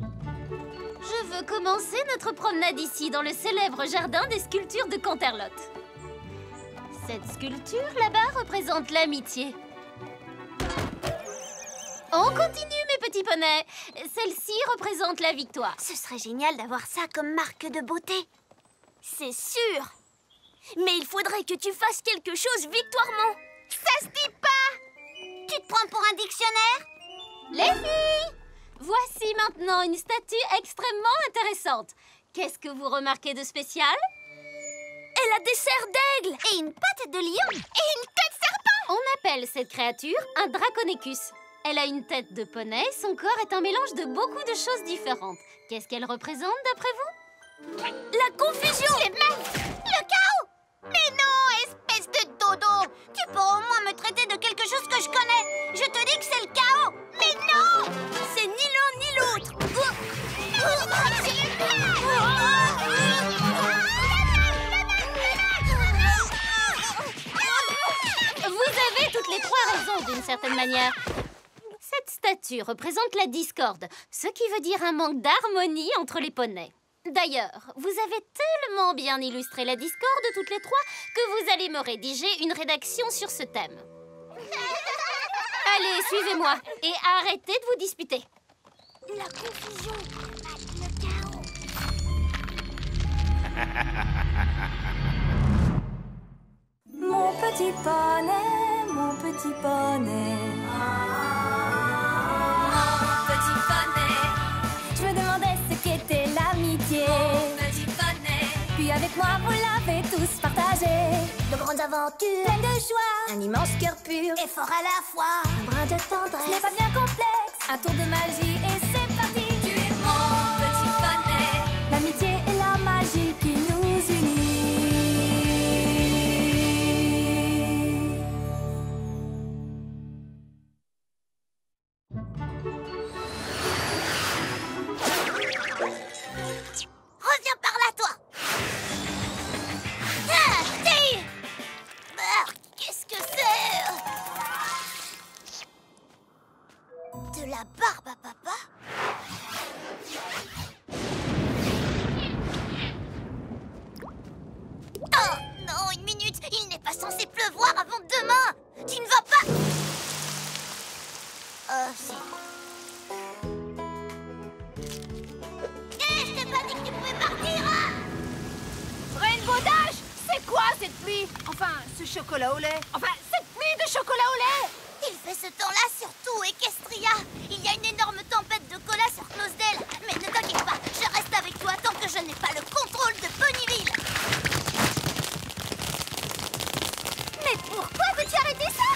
Je veux commencer notre promenade ici, dans le célèbre jardin des sculptures de Canterlot. Cette sculpture, là-bas, représente l'amitié. On continue, mes petits poneys. Celle-ci représente la victoire. Ce serait génial d'avoir ça comme marque de beauté. C'est sûr. Mais il faudrait que tu fasses quelque chose victoirement. Ça se dit pas. Tu te prends pour un dictionnaire? Les filles! Voici maintenant une statue extrêmement intéressante. Qu'est-ce que vous remarquez de spécial? Elle a des serres d'aigle et une patte de lion et une tête serpent. On appelle cette créature un Draconecus. Elle a une tête de poney, son corps est un mélange de beaucoup de choses différentes. Qu'est-ce qu'elle représente d'après vous? La confusion. Les mains. Le chaos. Mais non, espèce de dodo. Tu peux au moins me traiter de quelque chose que je connais. Je te dis que c'est le chaos. Mais non, c'est ni l'un ni l'autre. Vous avez toutes les trois raison d'une certaine manière. Cette statue représente la discorde, ce qui veut dire un manque d'harmonie entre les poneys. D'ailleurs, vous avez tellement bien illustré la discorde toutes les trois que vous allez me rédiger une rédaction sur ce thème. Allez, suivez-moi et arrêtez de vous disputer. La confusion, le chaos. Mon petit poney, mon petit poney. Petit poney, Je me demandais ce qu'était l'amitié. petit poney. Puis avec moi, vous l'avez tous partagé. De grandes aventures, Pleine de joie, un immense cœur pur et fort à la fois. Un brin de ce n'est tendresse. pas bien complexe. Un tour de magie et c'est parti. Tu es mon petit poney. L'amitié et la magie qui nous unit. Reviens par là, toi. Ah, t'es- Qu'est-ce que c'est? De la barbe à papa? Oh non, une minute. Il n'est pas censé pleuvoir avant demain. Tu ne vas pas... si. Je t'ai pas dit que tu pouvais partir, hein? Rainbow Dash, c'est quoi cette pluie? Enfin, ce chocolat au lait. Enfin, cette pluie de chocolat au lait. Il fait ce temps-là sur tout Equestria. Il y a une énorme tempête de cola sur Closedale. Mais ne t'inquiète pas, je reste avec toi tant que je n'ai pas le contrôle de Ponyville. Mais pourquoi veux-tu arrêter ça?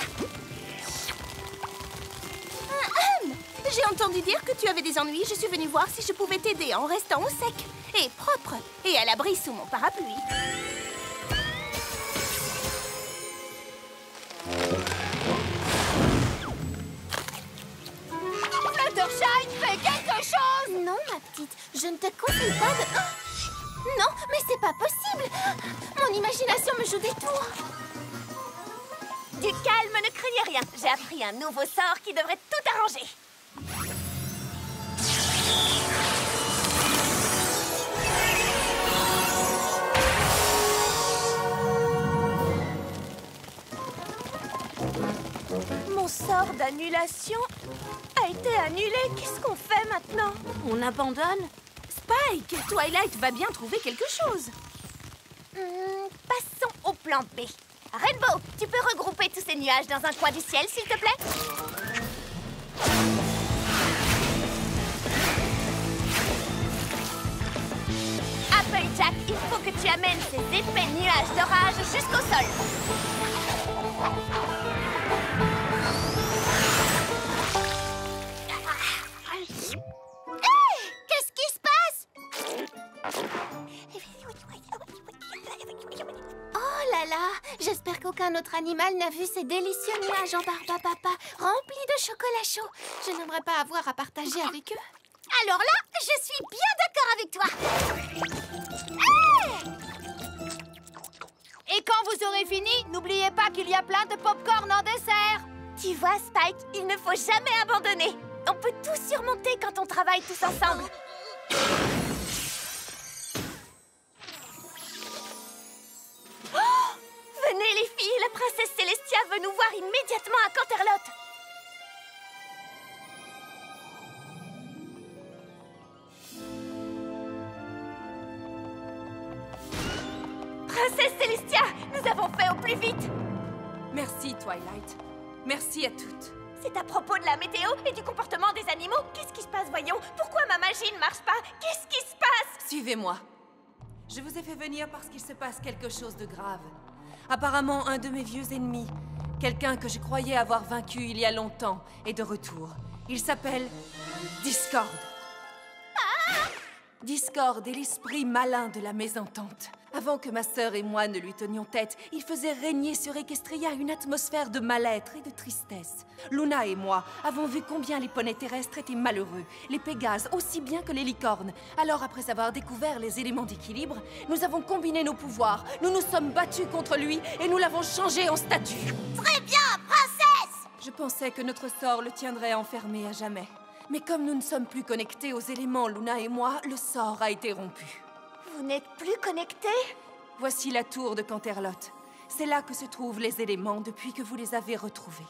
J'ai entendu dire que tu avais des ennuis. Je suis venue voir si je pouvais t'aider en restant au sec et propre et à l'abri sous mon parapluie. Fluttershy, fais quelque chose! Non, ma petite, je ne te conseille pas de... Non, mais c'est pas possible. Mon imagination me joue des tours. Du calme, ne craignez rien. J'ai appris un nouveau sort qui devrait tout arranger. Mon sort d'annulation a été annulé. Qu'est-ce qu'on fait maintenant? On abandonne? Spike, Twilight va bien trouver quelque chose. Passons au plan B. Rainbow, tu peux regrouper tous ces nuages dans un coin du ciel, s'il te plaît? Applejack, il faut que tu amènes ces épais nuages d'orage jusqu'au sol. Qu'est-ce qui se passe? Oh là là, j'espère qu'aucun autre animal n'a vu ces délicieux nuages en barbe à papa remplis de chocolat chaud. Je n'aimerais pas avoir à partager avec eux. Alors là, je suis bien d'accord avec toi. Et quand vous aurez fini, n'oubliez pas qu'il y a plein de pop-corn en dessert. Tu vois, Spike, il ne faut jamais abandonner. On peut tout surmonter quand on travaille tous ensemble. Oh! Venez les filles, la princesse Célestia veut nous voir immédiatement à Canterlot. Princesse Célestia, nous avons fait au plus vite. Merci, Twilight. Merci à toutes. C'est à propos de la météo et du comportement des animaux. Qu'est-ce qui se passe, voyons? Pourquoi ma magie ne marche pas? Qu'est-ce qui se passe? Suivez-moi. Je vous ai fait venir parce qu'il se passe quelque chose de grave. Apparemment, un de mes vieux ennemis, quelqu'un que je croyais avoir vaincu il y a longtemps, est de retour. Il s'appelle Discord. Discord est l'esprit malin de la mésentente. Avant que ma sœur et moi ne lui tenions tête, il faisait régner sur Equestria une atmosphère de mal-être et de tristesse. Luna et moi avons vu combien les poneys terrestres étaient malheureux, les pégases aussi bien que les licornes. Alors, après avoir découvert les éléments d'équilibre, nous avons combiné nos pouvoirs, nous nous sommes battus contre lui et nous l'avons changé en statue. Très bien, princesse! Je pensais que notre sort le tiendrait enfermé à jamais. Mais comme nous ne sommes plus connectés aux éléments, Luna et moi, le sort a été rompu. Vous n'êtes plus connectés? Voici la tour de Canterlot. C'est là que se trouvent les éléments depuis que vous les avez retrouvés.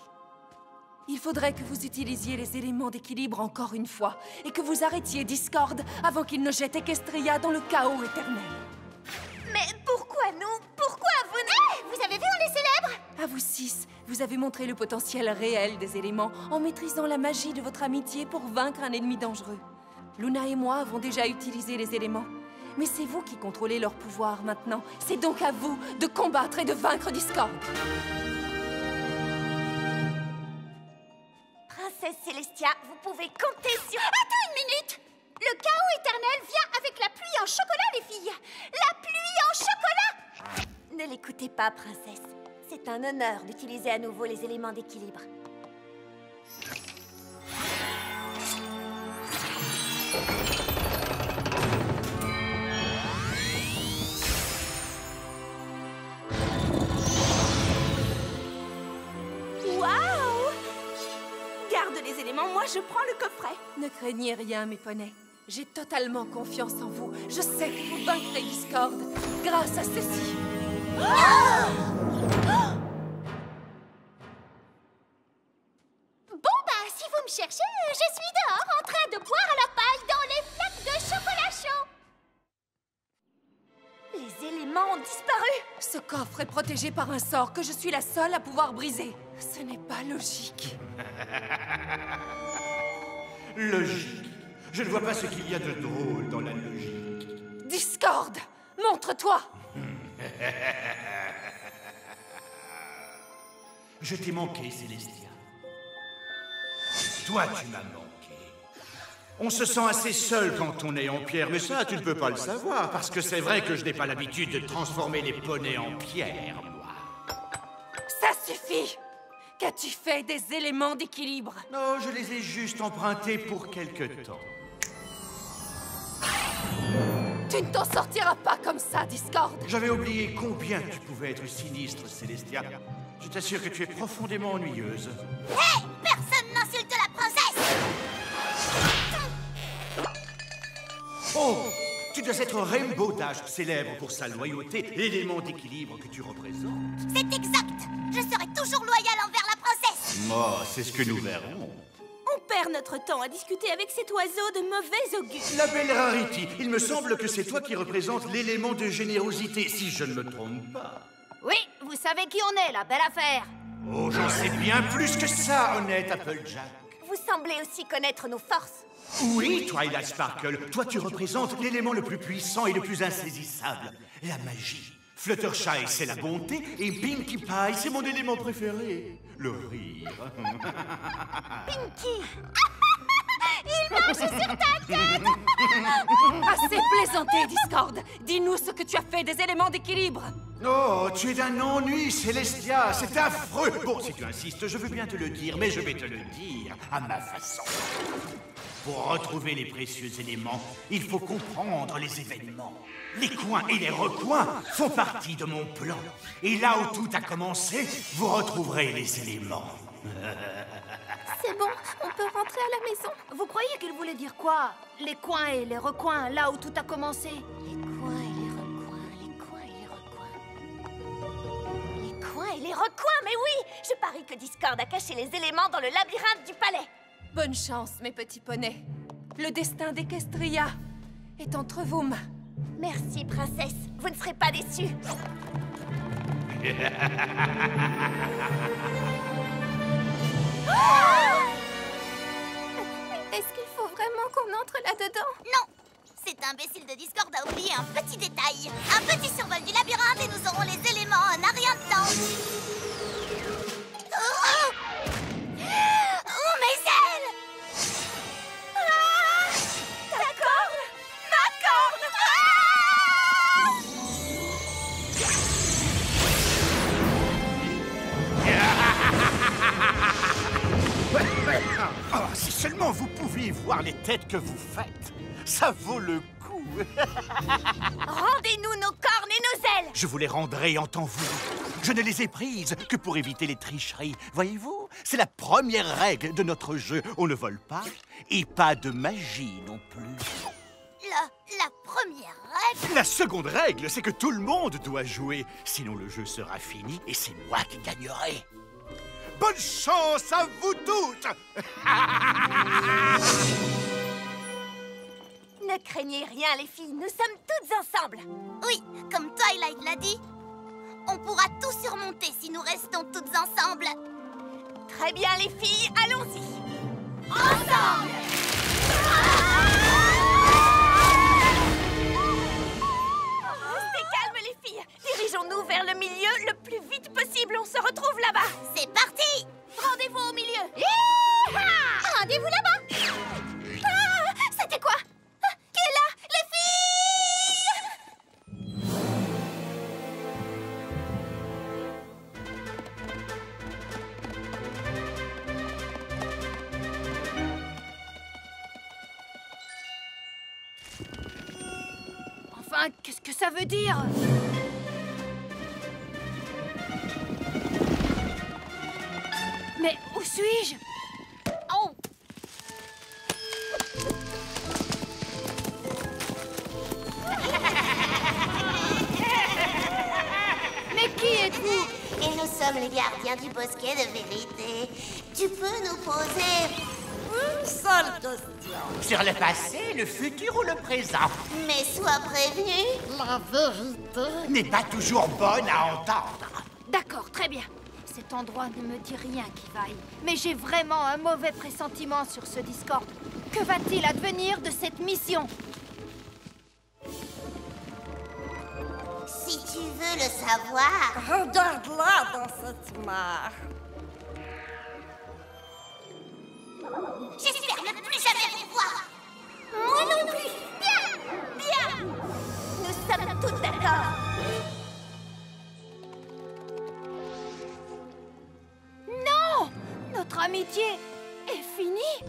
Il faudrait que vous utilisiez les éléments d'équilibre encore une fois et que vous arrêtiez Discord avant qu'il ne jette Equestria dans le chaos éternel. Mais pourquoi nous? Pourquoi vous ne... Vous avez vu, on les célèbre! À vous 6, vous avez montré le potentiel réel des éléments en maîtrisant la magie de votre amitié pour vaincre un ennemi dangereux. Luna et moi avons déjà utilisé les éléments. Mais c'est vous qui contrôlez leur pouvoir maintenant. C'est donc à vous de combattre et de vaincre Discord. Princesse Célestia, vous pouvez compter sur... Attends une minute! Le chaos éternel vient avec la pluie en chocolat, les filles! La pluie en chocolat! Ne l'écoutez pas, princesse. C'est un honneur d'utiliser à nouveau les éléments d'équilibre. Waouh! Garde les éléments, moi je prends le coffret. Ne craignez rien, mes poneys. J'ai totalement confiance en vous. Je sais que vous vaincrez Discord grâce à ceci. Bon, bah, si vous me cherchez, je suis dehors en train de boire à la paille dans les flaques de chocolat chaud. Les éléments ont disparu. Ce coffre est protégé par un sort que je suis la seule à pouvoir briser. Ce n'est pas logique. Logique. Je ne vois pas ce qu'il y a de drôle dans la logique. Discord, montre-toi. Je t'ai manqué, Célestia. Toi, tu m'as manqué. On se sent assez seul quand on est en pierre, mais ça, tu ne peux pas le savoir, parce que c'est vrai que je n'ai pas l'habitude de transformer les poneys en pierre, moi. Ça suffit. Qu'as-tu fait des éléments d'équilibre? Non, je les ai juste empruntés pour quelque temps. Tu ne t'en sortiras pas comme ça, Discord. J'avais oublié combien tu pouvais être sinistre, Célestia. Je t'assure que tu es profondément ennuyeuse. Hé! Personne n'insulte la princesse! Oh! Tu dois être Rainbow Dash, célèbre pour sa loyauté, l'élément d'équilibre que tu représentes. C'est exact! Je serai toujours loyale envers la princesse! Oh, c'est ce que nous verrons. On perd notre temps à discuter avec cet oiseau de mauvais augure. La belle Rarity, il me semble que c'est toi qui représentes l'élément de générosité, si je ne me trompe pas. Oui, vous savez qui on est, la belle affaire. Oh, j'en sais bien plus que ça, honnête Applejack. Vous semblez aussi connaître nos forces. Oui, Twilight Sparkle, toi tu représentes l'élément le plus puissant et le plus insaisissable, la magie. Fluttershy, c'est la bonté, et Pinkie Pie, c'est mon élément préféré, le rire. Pinkie! Il marche sur ta tête! Assez plaisanté, Discord. Dis-nous ce que tu as fait des éléments d'équilibre. Oh, tu es d'un ennui, Célestia, c'est affreux. Bon, si tu insistes, je veux bien te le dire, mais je vais te le dire à ma façon. Pour retrouver les précieux éléments, il faut comprendre les événements. Les coins et les recoins font partie de mon plan. Et là où tout a commencé, vous retrouverez les éléments. C'est bon, on peut rentrer à la maison. Vous croyez qu'il voulait dire quoi? Les coins et les recoins, là où tout a commencé. Les coins et les recoins, les coins et les recoins. Les coins et les recoins, mais oui! Je parie que Discord a caché les éléments dans le labyrinthe du palais. Bonne chance, mes petits poneys. Le destin d'Equestria est entre vos mains. Merci, princesse. Vous ne serez pas déçue. Est-ce qu'il faut vraiment qu'on entre là-dedans? Non! Cet imbécile de Discord a oublié un petit détail. Un petit survol du labyrinthe et nous aurons les éléments en un rien de temps. Oh, mes ailes! Ta corne! Ma corne! Oh, si seulement vous pouviez voir les têtes que vous faites. Ça vaut le coup. Rendez-nous nos cornes et nos ailes! Je vous les rendrai en temps voulu. Je ne les ai prises que pour éviter les tricheries. Voyez-vous, c'est la première règle de notre jeu. On ne vole pas et pas de magie non plus. La première règle... La seconde règle, c'est que tout le monde doit jouer. Sinon, le jeu sera fini et c'est moi qui gagnerai. Bonne chance à vous toutes! Ne craignez rien, les filles. Nous sommes toutes ensemble. Oui, comme Twilight l'a dit, on pourra tout surmonter si nous restons toutes ensemble. Très bien, les filles. Allons-y. Ensemble! Restez calmes, les filles. Dirigeons-nous vers le milieu le plus vite possible. On se retrouve là-bas. C'est parti! Rendez-vous au milieu. Rendez-vous là-bas! C'était quoi? Qui est là? Les filles! Enfin, qu'est-ce que ça veut dire? Mais où suis-je? Oh! Mais qui êtes-vous? Et nous sommes les gardiens du bosquet de vérité. Tu peux nous poser une seule question. Sur le passé, le futur ou le présent Mais sois prévenu, la vérité n'est pas toujours bonne à entendre. D'accord, très bien. Cet endroit ne me dit rien qui vaille. Mais j'ai vraiment un mauvais pressentiment sur ce Discord. Que va-t-il advenir de cette mission? Si tu veux le savoir, regarde-la dans cette mare. J'espère ne plus jamais vous voir. Moi non plus. Bien, bien. Nous sommes toutes d'accord. Non! Notre amitié est finie.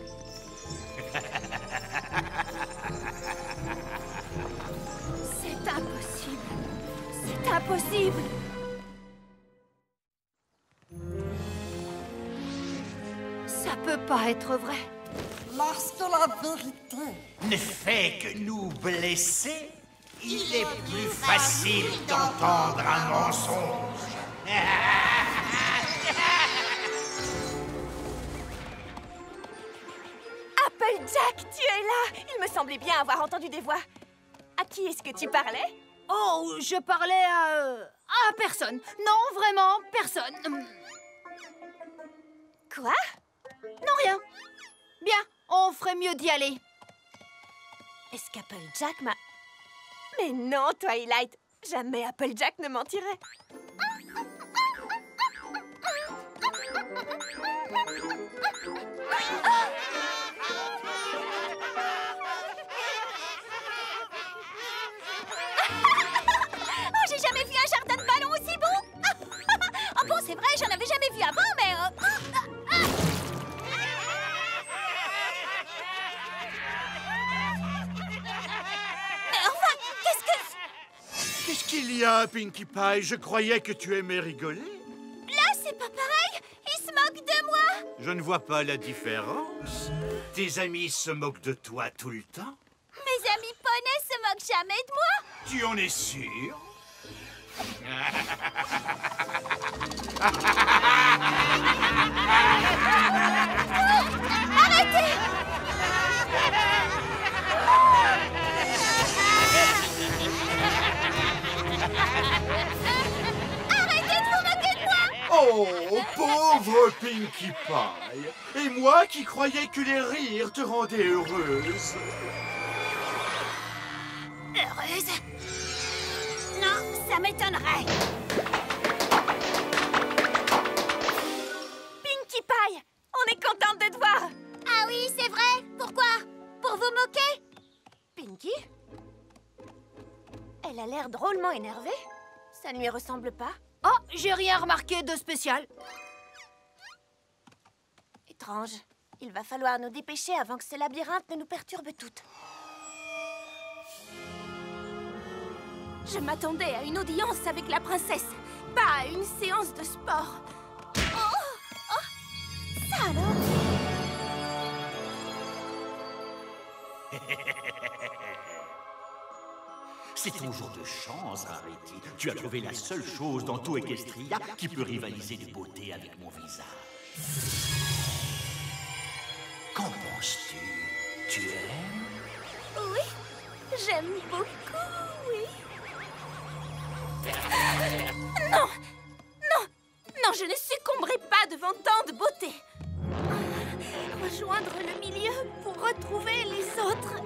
C'est impossible. C'est impossible. Ça peut pas être vrai. Lorsque la vérité Ne fait que nous blesser, il est plus facile d'entendre un mensonge. Applejack, tu es là! Il me semblait bien avoir entendu des voix. À qui est-ce que tu parlais? Oh, je parlais à personne. Non, vraiment, personne. Quoi? Non, rien. Bien, on ferait mieux d'y aller. Est-ce qu'Applejack m'a... Mais non, Twilight, jamais Applejack ne mentirait. Oh, j'ai jamais vu un jardin de ballons aussi beau. Oh bon, c'est vrai, j'en avais jamais vu avant, mais... Mais enfin, Qu'est-ce qu'il y a, Pinkie Pie? Je croyais que tu aimais rigoler. Là, c'est pas pareil. Il se moque de moi. Je ne vois pas la différence. Tes amis se moquent de toi tout le temps. Mes amis poneys se moquent jamais de moi. Tu en es sûr? Arrêtez! Arrêtez de vous moquer de moi! Oh, pauvre Pinkie Pie! Et moi qui croyais que les rires te rendaient heureuse. Heureuse? Non, ça m'étonnerait. Pinkie Pie, on est contente de te voir. Ah oui, c'est vrai. Pourquoi? Pour vous moquer? Pinkie? Elle a l'air drôlement énervée. Ça ne lui ressemble pas. Oh, j'ai rien remarqué de spécial. Étrange. Il va falloir nous dépêcher avant que ce labyrinthe ne nous perturbe toutes. Je m'attendais à une audience avec la princesse, pas à une séance de sport. Oh, ça alors? C'est ton jour de chance, Rarity. Tu as trouvé la seule chose dans tout Equestria qui peut rivaliser de beauté avec mon visage. Qu'en penses-tu? Tu aimes? Oui, j'aime beaucoup, oui. Non! Non! Non, je ne succomberai pas devant tant de beauté. Rejoindre le milieu pour retrouver les autres.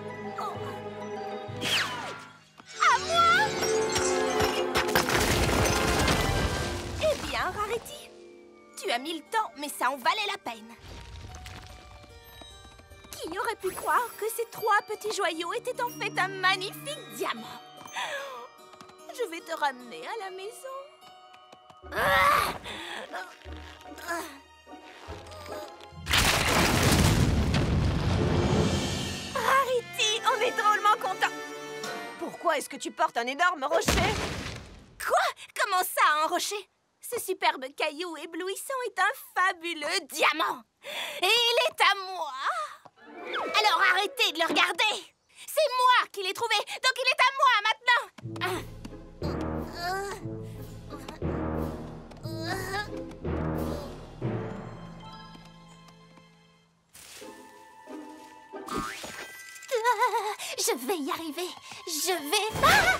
Oh. À moi! Eh bien, Rarity, tu as mis le temps, mais ça en valait la peine. Qui aurait pu croire que ces 3 petits joyaux étaient en fait un magnifique diamant? Je vais te ramener à la maison. Rarity, on est drôlement contents. Pourquoi est-ce que tu portes un énorme rocher? Quoi? Comment ça, un rocher? Ce superbe caillou éblouissant est un fabuleux diamant. Et il est à moi. Alors arrêtez de le regarder. C'est moi qui l'ai trouvé, donc il est à moi maintenant. Je vais y arriver. Je vais... Ah!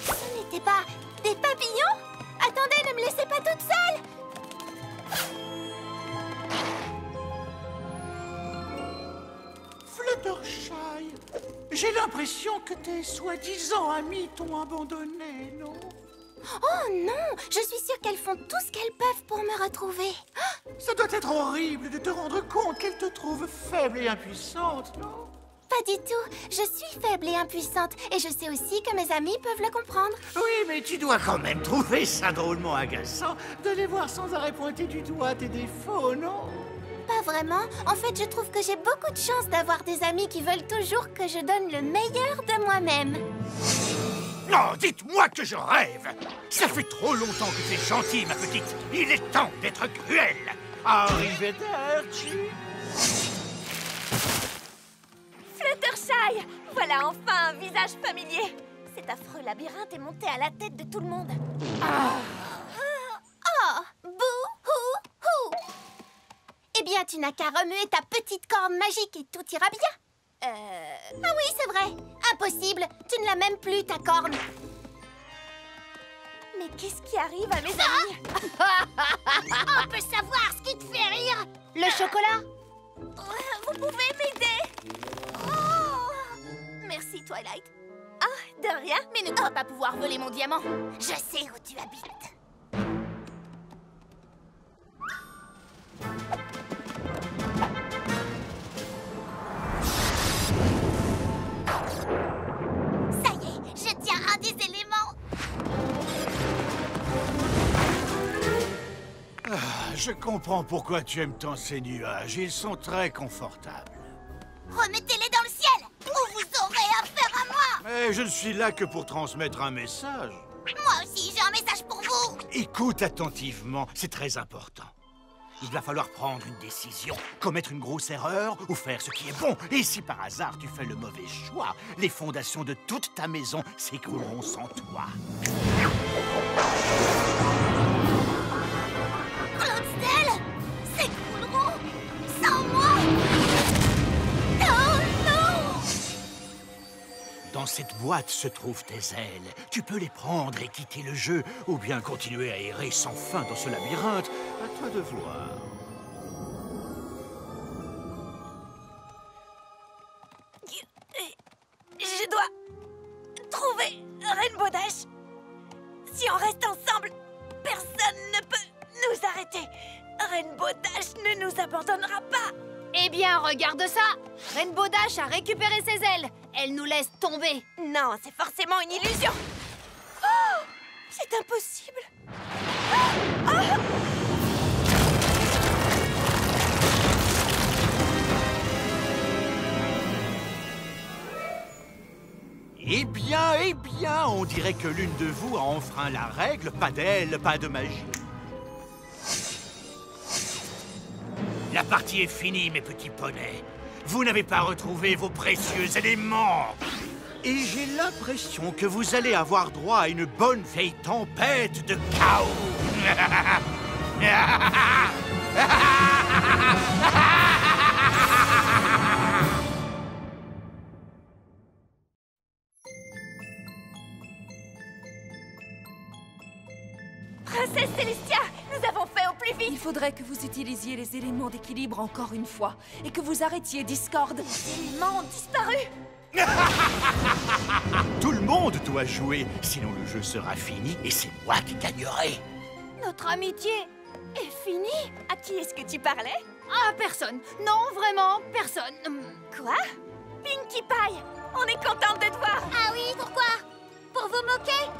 Ce n'était pas des papillons? Attendez, ne me laissez pas toute seule. Fluttershy, j'ai l'impression que tes soi-disant amis t'ont abandonné, non? Oh non! Je suis sûre qu'elles font tout ce qu'elles peuvent pour me retrouver. Ça doit être horrible de te rendre compte qu'elles te trouvent faible et impuissante, non? Pas du tout. Je suis faible et impuissante. Et je sais aussi que mes amis peuvent le comprendre. Oui, mais tu dois quand même trouver ça drôlement agaçant de les voir sans arrêt pointer du doigt tes défauts, non? Pas vraiment. En fait, je trouve que j'ai beaucoup de chance d'avoir des amis qui veulent toujours que je donne le meilleur de moi-même. Non, dites-moi que je rêve! Ça fait trop longtemps que tu es gentille, ma petite. Il est temps d'être cruel. Arrivederci. Fluttershy, voilà enfin un visage familier. Cet affreux labyrinthe est monté à la tête de tout le monde. Oh, bouh-hou-hou! Eh bien, tu n'as qu'à remuer ta petite corne magique et tout ira bien. Ah oui, c'est vrai. Impossible. Tu ne l'as même plus, ta corne. Mais qu'est-ce qui arrive à mes amis? On peut savoir ce qui te fait rire. Le chocolat? Vous pouvez m'aider? Oh. Merci, Twilight. Ah, de rien, mais ne crois pas pouvoir voler mon diamant. Je sais où tu habites. Ça y est, je tiens un des éléments. Je comprends pourquoi tu aimes tant ces nuages. Ils sont très confortables. Remettez-les dans le ciel, ou vous aurez affaire à moi. Mais je ne suis là que pour transmettre un message. Moi aussi, j'ai un message pour vous. Écoute attentivement, c'est très important. Il va falloir prendre une décision, commettre une grosse erreur ou faire ce qui est bon. Et si par hasard tu fais le mauvais choix, les fondations de toute ta maison s'écrouleront sans toi. Cloudstelle s'écrouleront sans moi. Oh non! Dans cette boîte se trouvent tes ailes. Tu peux les prendre et quitter le jeu, ou bien continuer à errer sans fin dans ce labyrinthe. À toi de voir. Je dois trouver Rainbow Dash. Si on reste ensemble, personne ne peut nous arrêter. Rainbow Dash ne nous abandonnera pas. Eh bien, regarde ça! Rainbow Dash a récupéré ses ailes. Elle nous laisse tomber. Non, c'est forcément une illusion. Oh, c'est impossible. Ah, ah. Eh bien, on dirait que l'une de vous a enfreint la règle. Pas d'ailes, pas de magie. La partie est finie, mes petits poneys. Vous n'avez pas retrouvé vos précieux éléments. Et j'ai l'impression que vous allez avoir droit à une bonne vieille tempête de chaos. Princesse Célestia, nous avons fait au plus vite. Il faudrait que vous utilisiez les éléments d'équilibre encore une fois et que vous arrêtiez Discord. Les éléments ont disparu. Tout le monde doit jouer, sinon le jeu sera fini et c'est moi qui gagnerai. Notre amitié est finie. À qui est-ce que tu parlais? Ah, personne. Non, vraiment, personne. Quoi? Pinkie Pie, on est contente de te voir. Ah oui, pourquoi? Pour vous moquer?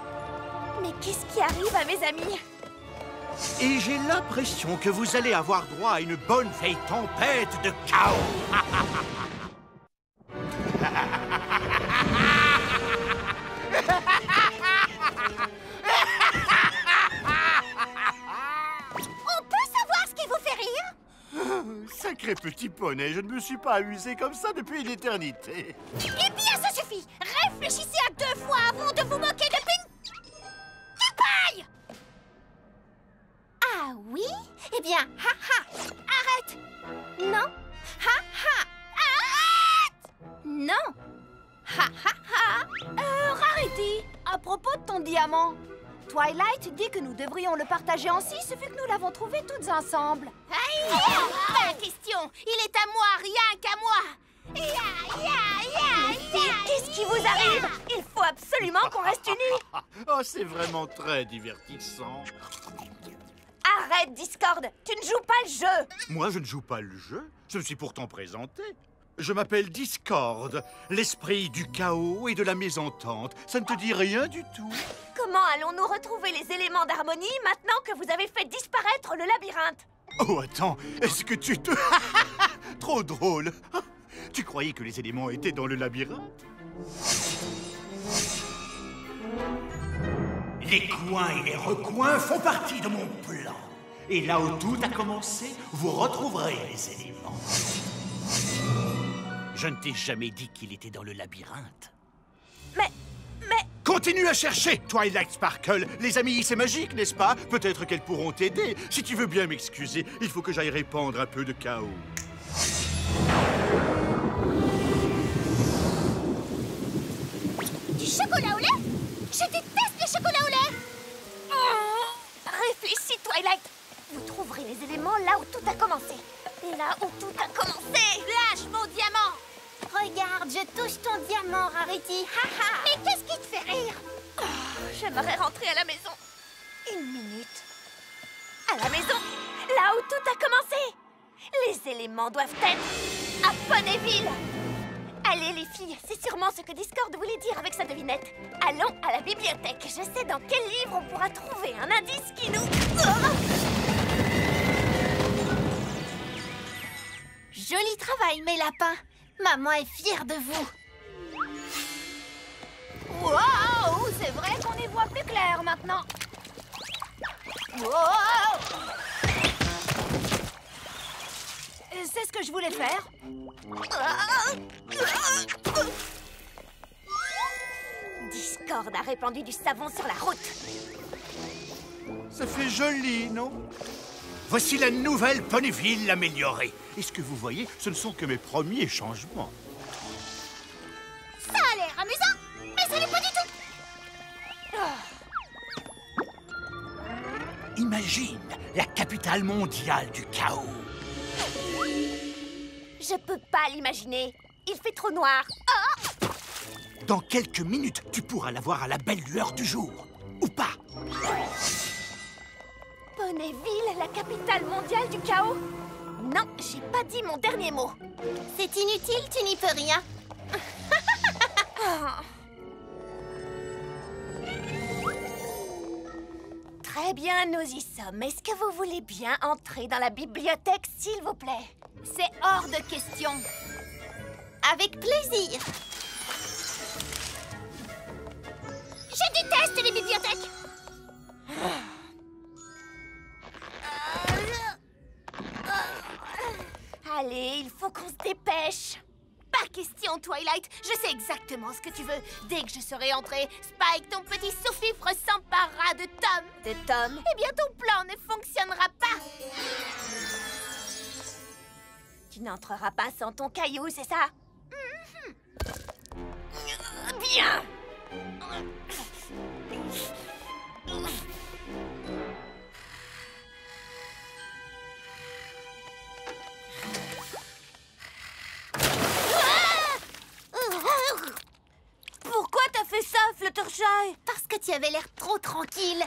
Mais qu'est-ce qui arrive à mes amis? Et j'ai l'impression que vous allez avoir droit à une bonne vieille tempête de chaos. On peut savoir ce qui vous fait rire? Sacré petit poney, je ne me suis pas amusé comme ça depuis une éternité. Eh bien, ça suffit! Réfléchissez à 2 fois avant de vous moquer de Pinkie Pie! Ah oui? Eh bien, ha-ha! Arrête! Non? Ha-ha! Arrête! Non! Ha-ha-ha! Rarity, à propos de ton diamant, Twilight dit que nous devrions le partager en 6 vu que nous l'avons trouvé toutes ensemble. Aïe! Pas question! Il est à moi, rien qu'à moi! Qu'est-ce qui vous arrive? Il faut absolument qu'on reste unis. Oh, c'est vraiment très divertissant. Arrête, Discord, tu ne joues pas le jeu. Moi, je ne joue pas le jeu. Je me suis pourtant présenté. Je m'appelle Discord, l'esprit du chaos et de la mésentente. Ça ne te dit rien du tout? Comment allons-nous retrouver les éléments d'harmonie maintenant que vous avez fait disparaître le labyrinthe? Oh, attends, est-ce que tu te... Trop drôle. Tu croyais que les éléments étaient dans le labyrinthe? Les coins et les recoins font partie de mon plan. Et là où tout a commencé, vous retrouverez les éléments. Je ne t'ai jamais dit qu'il était dans le labyrinthe. Mais... Continue à chercher, Twilight Sparkle. Les amis, c'est magique, n'est-ce pas? Peut-être qu'elles pourront t'aider. Si tu veux bien m'excuser, il faut que j'aille répandre un peu de chaos. Du chocolat au lait? Je déteste le chocolat au lait! Réfléchis, Twilight. Vous trouverez les éléments là où tout a commencé. Et là où tout a commencé. Lâche mon diamant! Regarde, je touche ton diamant, Rarity. Ha-ha! Mais qu'est-ce qui te fait rire? J'aimerais rentrer à la maison. Une minute. À la maison, là où tout a commencé. Les éléments doivent être à Ponyville. Allez, les filles, c'est sûrement ce que Discord voulait dire avec sa devinette. Allons à la bibliothèque. Je sais dans quel livre on pourra trouver un indice qui nous... Joli travail, mes lapins. Maman est fière de vous. Wow, c'est vrai qu'on y voit plus clair maintenant. Wow. C'est ce que je voulais faire. Discord a répandu du savon sur la route. Ça fait joli, non? Voici la nouvelle Ponyville améliorée. Et ce que vous voyez, ce ne sont que mes premiers changements. Ça a l'air amusant, mais ça l'est pas du tout. Imagine la capitale mondiale du chaos. Je peux pas l'imaginer. Il fait trop noir. Dans quelques minutes, tu pourras la voir à la belle lueur du jour. Ou pas. Ponyville, la capitale mondiale du chaos? Non, j'ai pas dit mon dernier mot. C'est inutile, tu n'y peux rien. Très bien, nous y sommes. Est-ce que vous voulez bien entrer dans la bibliothèque, s'il vous plaît? C'est hors de question. Avec plaisir. Je déteste les bibliothèques. Allez, il faut qu'on se dépêche. Pas question, Twilight. Je sais exactement ce que tu veux. Dès que je serai entrée, Spike, ton petit sous-fifre, s'emparera de Tom. De Tom? Eh bien, ton plan ne fonctionnera pas. Tu n'entreras pas sans ton caillou, c'est ça? Bien. Pourquoi t'as fait ça, Fluttershy? Parce que tu avais l'air trop tranquille.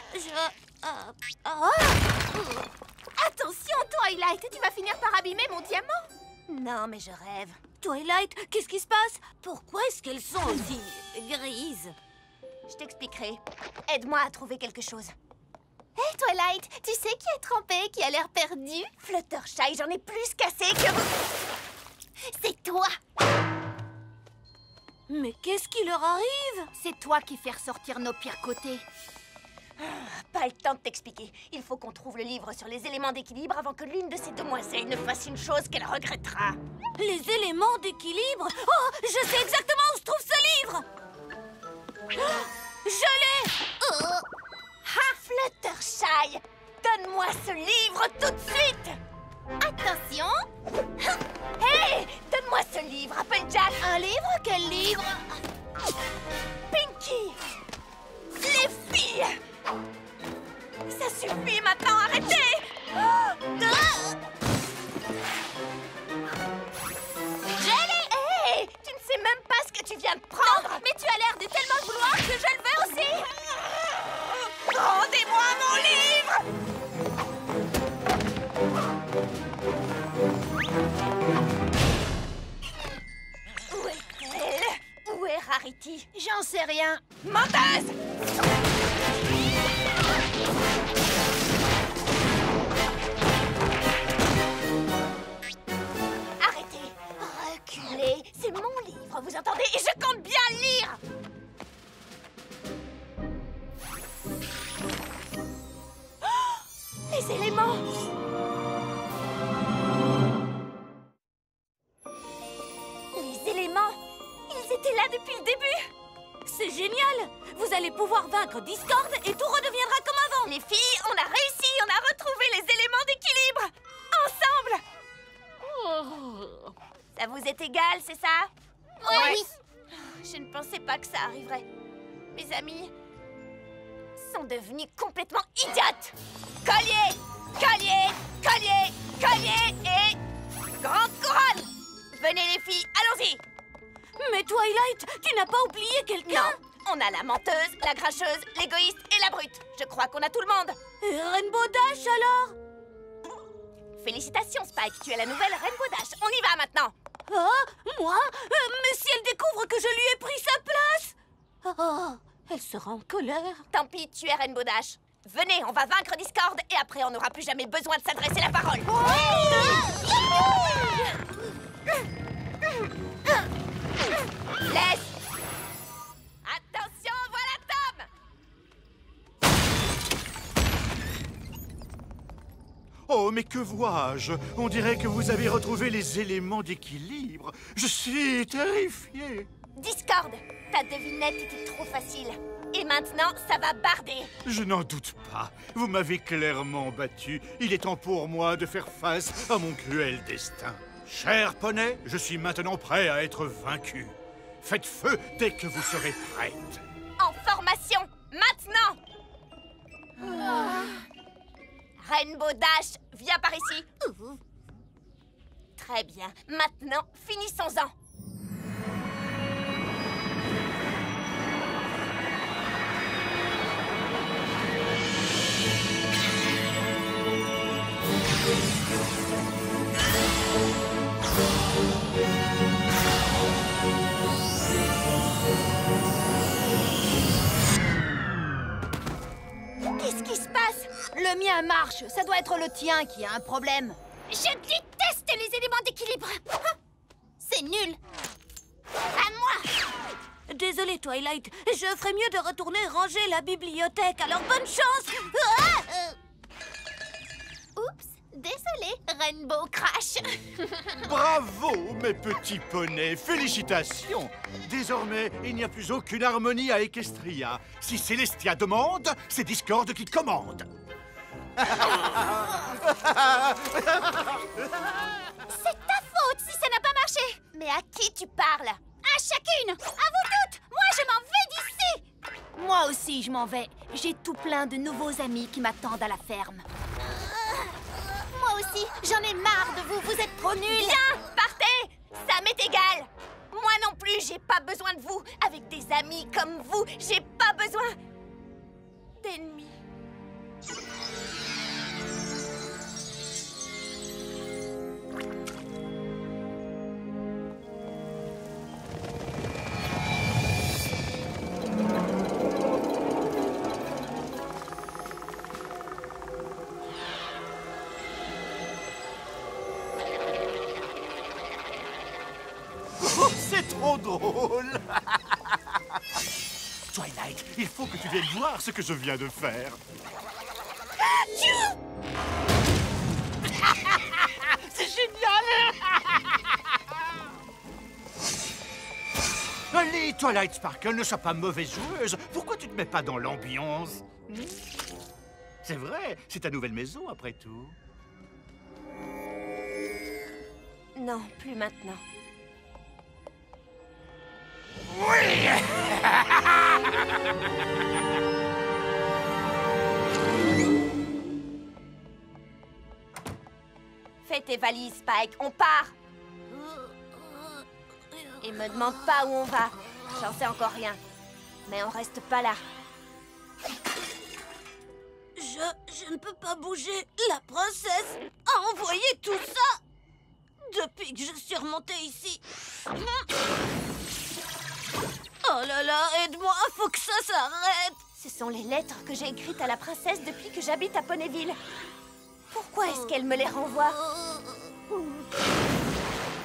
Attention, Twilight, tu vas finir par abîmer mon diamant. Non, mais je rêve. Twilight, qu'est-ce qui se passe? Pourquoi est-ce qu'elles sont aussi grises? Je t'expliquerai. Aide-moi à trouver quelque chose. Hé, Twilight, tu sais qui est trempé, qui a l'air perdu? Fluttershy, j'en ai plus cassé que vous. C'est toi. Mais qu'est-ce qui leur arrive? C'est toi qui fais ressortir nos pires côtés. Pas le temps de t'expliquer. Il faut qu'on trouve le livre sur les éléments d'équilibre avant que l'une de ces demoiselles ne fasse une chose qu'elle regrettera. Les éléments d'équilibre? Oh, je sais exactement où se trouve ce livre! Je l'ai! Ha, Fluttershy! Donne-moi ce livre tout de suite! Attention. Hé! Donne-moi ce livre, Applejack! Un livre? Quel livre? Pinky! Les filles! Ça suffit maintenant, arrêtez! Hey! Tu ne sais même pas ce que tu viens de prendre! Non, mais tu as l'air de tellement vouloir que je le veux aussi. Rendez-moi mon livre! Où est-elle? Où est Rarity? J'en sais rien. Menteuse! Arrêtez! Reculez! C'est mon livre, vous entendez? Et je compte bien le lire! Oh, les éléments! Les éléments! Ils étaient là depuis le début! C'est génial! Vous allez pouvoir vaincre Discord et tout redeviendra comme avant! Les filles, on a réussi! On a retrouvé les éléments d'équilibre! Ensemble! Ça vous est égal, c'est ça? Oui. Je ne pensais pas que ça arriverait. Mes amis sont devenus complètement idiotes! Collier! Collier! Collier! Collier! Et... grande couronne! Venez les filles, allons-y! Mais Twilight, tu n'as pas oublié quelqu'un? Non, on a la menteuse, la cracheuse, l'égoïste et la brute. Je crois qu'on a tout le monde. Et Rainbow Dash alors? Félicitations Spike, tu es la nouvelle Rainbow Dash. On y va maintenant. Oh, moi? Mais si elle découvre que je lui ai pris sa place? Oh, elle sera en colère. Tant pis, tu es Rainbow Dash. Venez, on va vaincre Discord et après on n'aura plus jamais besoin de s'adresser la parole. Laisse. Attention, voilà Tom. Oh Oh, mais que vois-je? On dirait que vous avez retrouvé les éléments d'équilibre. Je suis terrifié. Discord, ta devinette était trop facile. Et maintenant, ça va barder. Je n'en doute pas. Vous m'avez clairement battu. Il est temps pour moi de faire face à mon cruel destin. Cher poney, je suis maintenant prêt à être vaincu. Faites feu dès que vous serez prête. En formation, maintenant. Rainbow Dash, viens par ici. Très bien. Maintenant, finissons-en. Qu'est-ce qui se passe? Le mien marche. Ça doit être le tien qui a un problème. Je déteste les éléments d'équilibre. C'est nul. À moi. Désolée, Twilight. Je ferais mieux de retourner ranger la bibliothèque. Alors bonne chance. Oups, désolée, Rainbow Crash. Bravo, mes petits poneys. Félicitations. Désormais, il n'y a plus aucune harmonie à Equestria. Si Célestia demande, c'est Discord qui commande. C'est ta faute si ça n'a pas marché. Mais à qui tu parles? À chacune, à vous toutes. Moi, je m'en vais d'ici. Moi aussi, je m'en vais. J'ai tout plein de nouveaux amis qui m'attendent à la ferme. Moi aussi, j'en ai marre de vous. Vous êtes trop nuls. Bien, partez. Ça m'est égal. Moi non plus, j'ai pas besoin de vous. Avec des amis comme vous, j'ai pas besoin d'ennemis. Oh, c'est trop drôle. Twilight, il faut que tu viennes voir ce que je viens de faire. C'est génial. Allez, Twilight Sparkle, ne sois pas mauvaise joueuse. Pourquoi tu te mets pas dans l'ambiance? C'est vrai, c'est ta nouvelle maison après tout. Non, plus maintenant. Oui. Fais tes valises, Spike, on part. Et me demande pas où on va. J'en sais encore rien. Mais on reste pas là. Je ne peux pas bouger. La princesse a envoyé tout ça depuis que je suis remontée ici. Oh là là, aide-moi, faut que ça s'arrête. Ce sont les lettres que j'ai écrites à la princesse depuis que j'habite à Ponyville. Pourquoi est-ce qu'elle me les renvoie?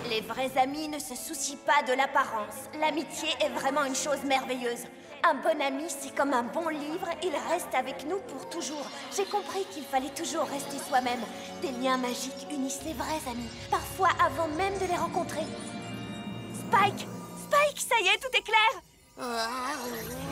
Les vrais amis ne se soucient pas de l'apparence. L'amitié est vraiment une chose merveilleuse. Un bon ami, c'est comme un bon livre, il reste avec nous pour toujours. J'ai compris qu'il fallait toujours rester soi-même. Des liens magiques unissent les vrais amis, parfois avant même de les rencontrer. Spike! Spike, ça y est, tout est clair!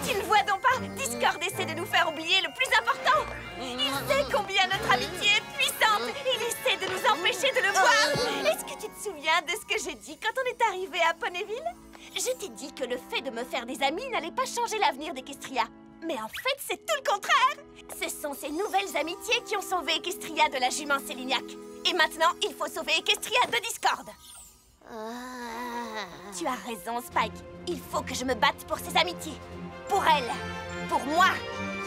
Tu ne vois donc pas? Discord essaie de nous faire oublier le plus important! Il sait combien notre amitié est puissante! Il essaie de nous empêcher de le voir! Est-ce que tu te souviens de ce que j'ai dit quand on est arrivé à Ponyville? Je t'ai dit que le fait de me faire des amis n'allait pas changer l'avenir d'Equestria. Mais en fait, c'est tout le contraire! Ce sont ces nouvelles amitiés qui ont sauvé Equestria de la jument Sélignac. Et maintenant, il faut sauver Equestria de Discord. Tu as raison, Spike. Il faut que je me batte pour ces amitiés. Pour elle, pour moi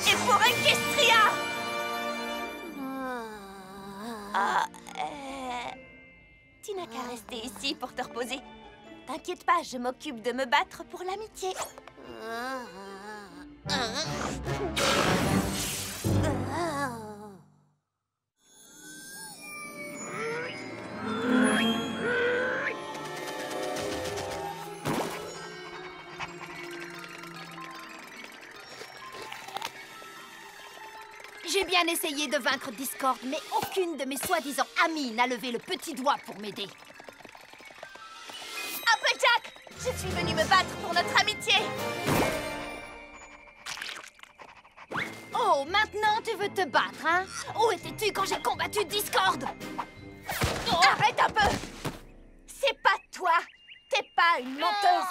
et pour Equestria. Tu n'as qu'à rester ici pour te reposer. T'inquiète pas, je m'occupe de me battre pour l'amitié. J'ai bien essayé de vaincre Discord, mais aucune de mes soi-disant amies n'a levé le petit doigt pour m'aider. Applejack, je suis venue me battre pour notre amitié. Oh, maintenant tu veux te battre, hein? Où étais-tu quand j'ai combattu Discord? Arrête un peu. C'est pas toi. T'es pas une menteuse.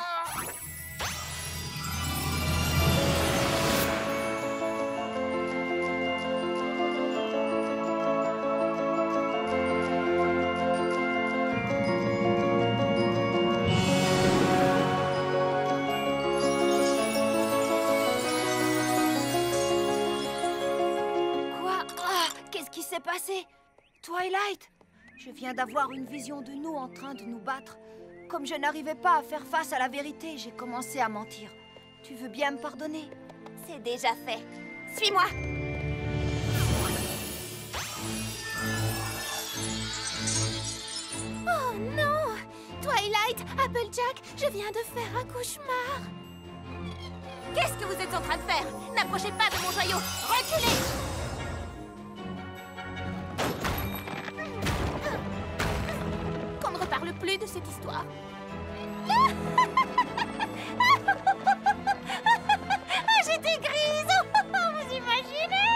Qu'est-ce qui s'est passé? Twilight, je viens d'avoir une vision de nous en train de nous battre. Comme je n'arrivais pas à faire face à la vérité, j'ai commencé à mentir. Tu veux bien me pardonner? C'est déjà fait. Suis-moi. Oh non! Twilight, Applejack, je viens de faire un cauchemar. Qu'est-ce que vous êtes en train de faire? N'approchez pas de mon joyau. Reculez. Qu'on ne reparle plus de cette histoire. J'étais grise. Vous imaginez?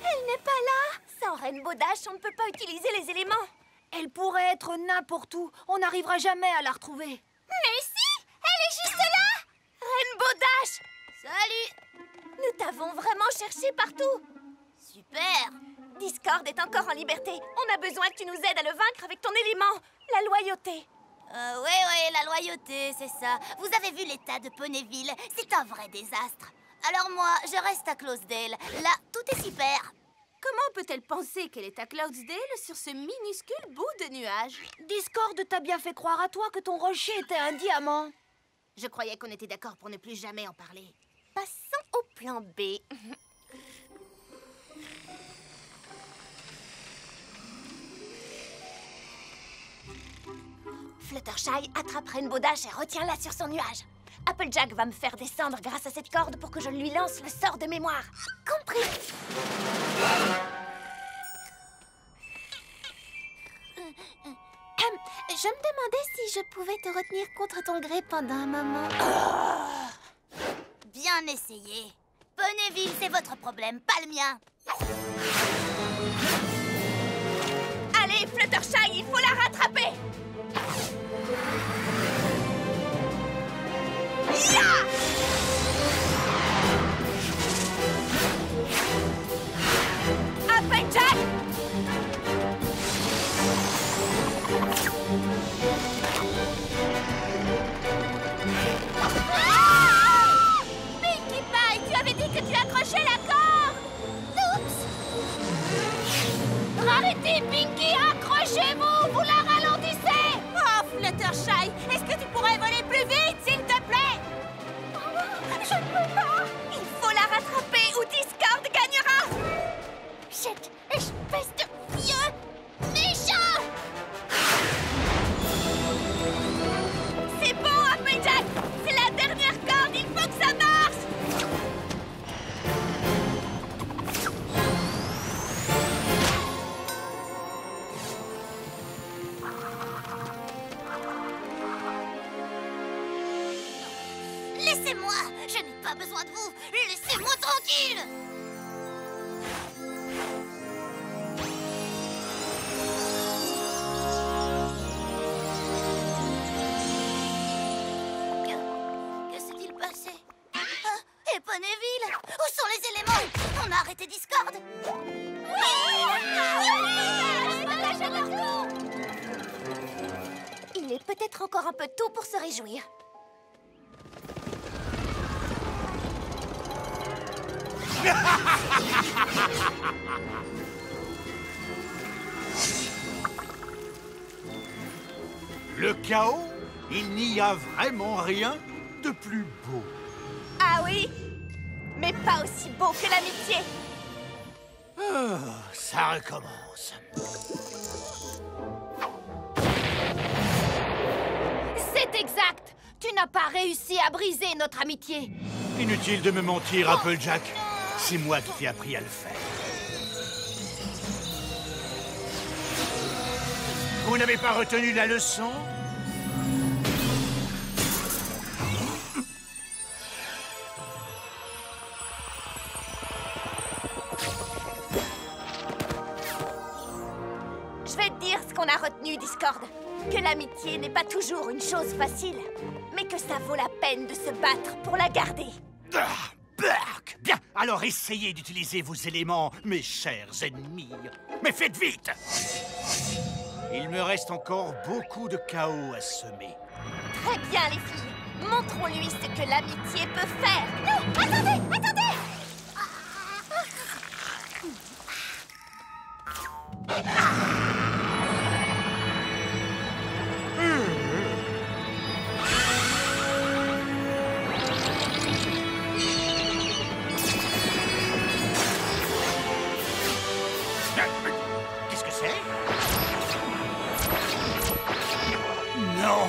Elle n'est pas là. Sans Rainbow Dash, on ne peut pas utiliser les éléments. Elle pourrait être n'importe où. On n'arrivera jamais à la retrouver. Mais si! Elle est juste là! Rainbow Dash! Salut. Nous t'avons vraiment cherché partout. Super. Discord est encore en liberté. On a besoin que tu nous aides à le vaincre avec ton élément, la loyauté. Oui, la loyauté, c'est ça. Vous avez vu l'état de Ponyville? C'est un vrai désastre. Alors moi, je reste à Closedale. Là, tout est super. Comment peut-elle penser qu'elle est à Cloudsdale sur ce minuscule bout de nuage? Discord t'a bien fait croire à toi que ton rocher était un diamant. Je croyais qu'on était d'accord pour ne plus jamais en parler. Passons au plan B. Fluttershy, attrape Rainbow Dash et retiens-la sur son nuage. Applejack va me faire descendre grâce à cette corde pour que je lui lance le sort de mémoire. Compris? Je me demandais si je pouvais te retenir contre ton gré pendant un moment. Bien essayé. Ponyville, c'est votre problème, pas le mien. Allez, Fluttershy, il faut la rattraper! Ya! Applejack! Pinkie Pie, tu avais dit que tu accrochais la corde. Oups. Arrêtez, Pinkie, accrochez-vous, vous la ralentissez. Oh, Fluttershy, est-ce que tu pourrais voler plus vite, s'il te plaît? Je ne peux pas! Il faut la rattraper ou Discord gagnera! Cette espèce de vieux méchant. C'est bon, Applejack! C'est la dernière corde, il faut que ça marche! Laissez-moi, je n'ai pas besoin de vous. Laissez-moi tranquille. Que s'est-il passé? Et Ponyville? Où sont les éléments? On a arrêté Discord. Il est peut-être encore un peu tôt pour se réjouir. Le chaos, il n'y a vraiment rien de plus beau. Ah oui? Mais pas aussi beau que l'amitié. Ça recommence. C'est exact. Tu n'as pas réussi à briser notre amitié. Inutile de me mentir, Applejack. C'est moi qui t'ai appris à le faire. Vous n'avez pas retenu la leçon? Je vais te dire ce qu'on a retenu, Discord. Que l'amitié n'est pas toujours une chose facile, mais que ça vaut la peine de se battre pour la garder. Berk! Bien, alors essayez d'utiliser vos éléments, mes chers ennemis. Mais faites vite! Il me reste encore beaucoup de chaos à semer. Très bien, les filles. Montrons-lui ce que l'amitié peut faire. Non, attendez, attendez! Qu'est-ce que c'est? Non!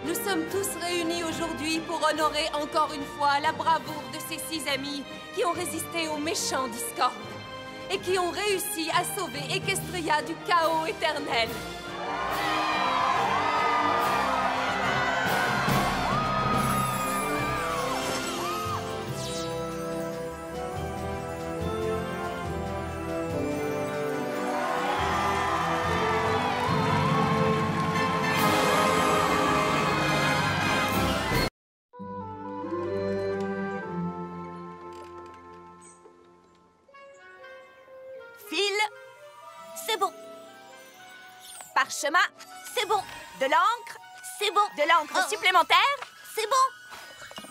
Nous sommes tous réunis aujourd'hui pour honorer encore une fois la bravoure de ces 6 amis qui ont résisté aux méchants Discord et qui ont réussi à sauver Equestria du chaos éternel. C'est bon. Parchemin, c'est bon. De l'encre, c'est bon. De l'encre supplémentaire, c'est bon.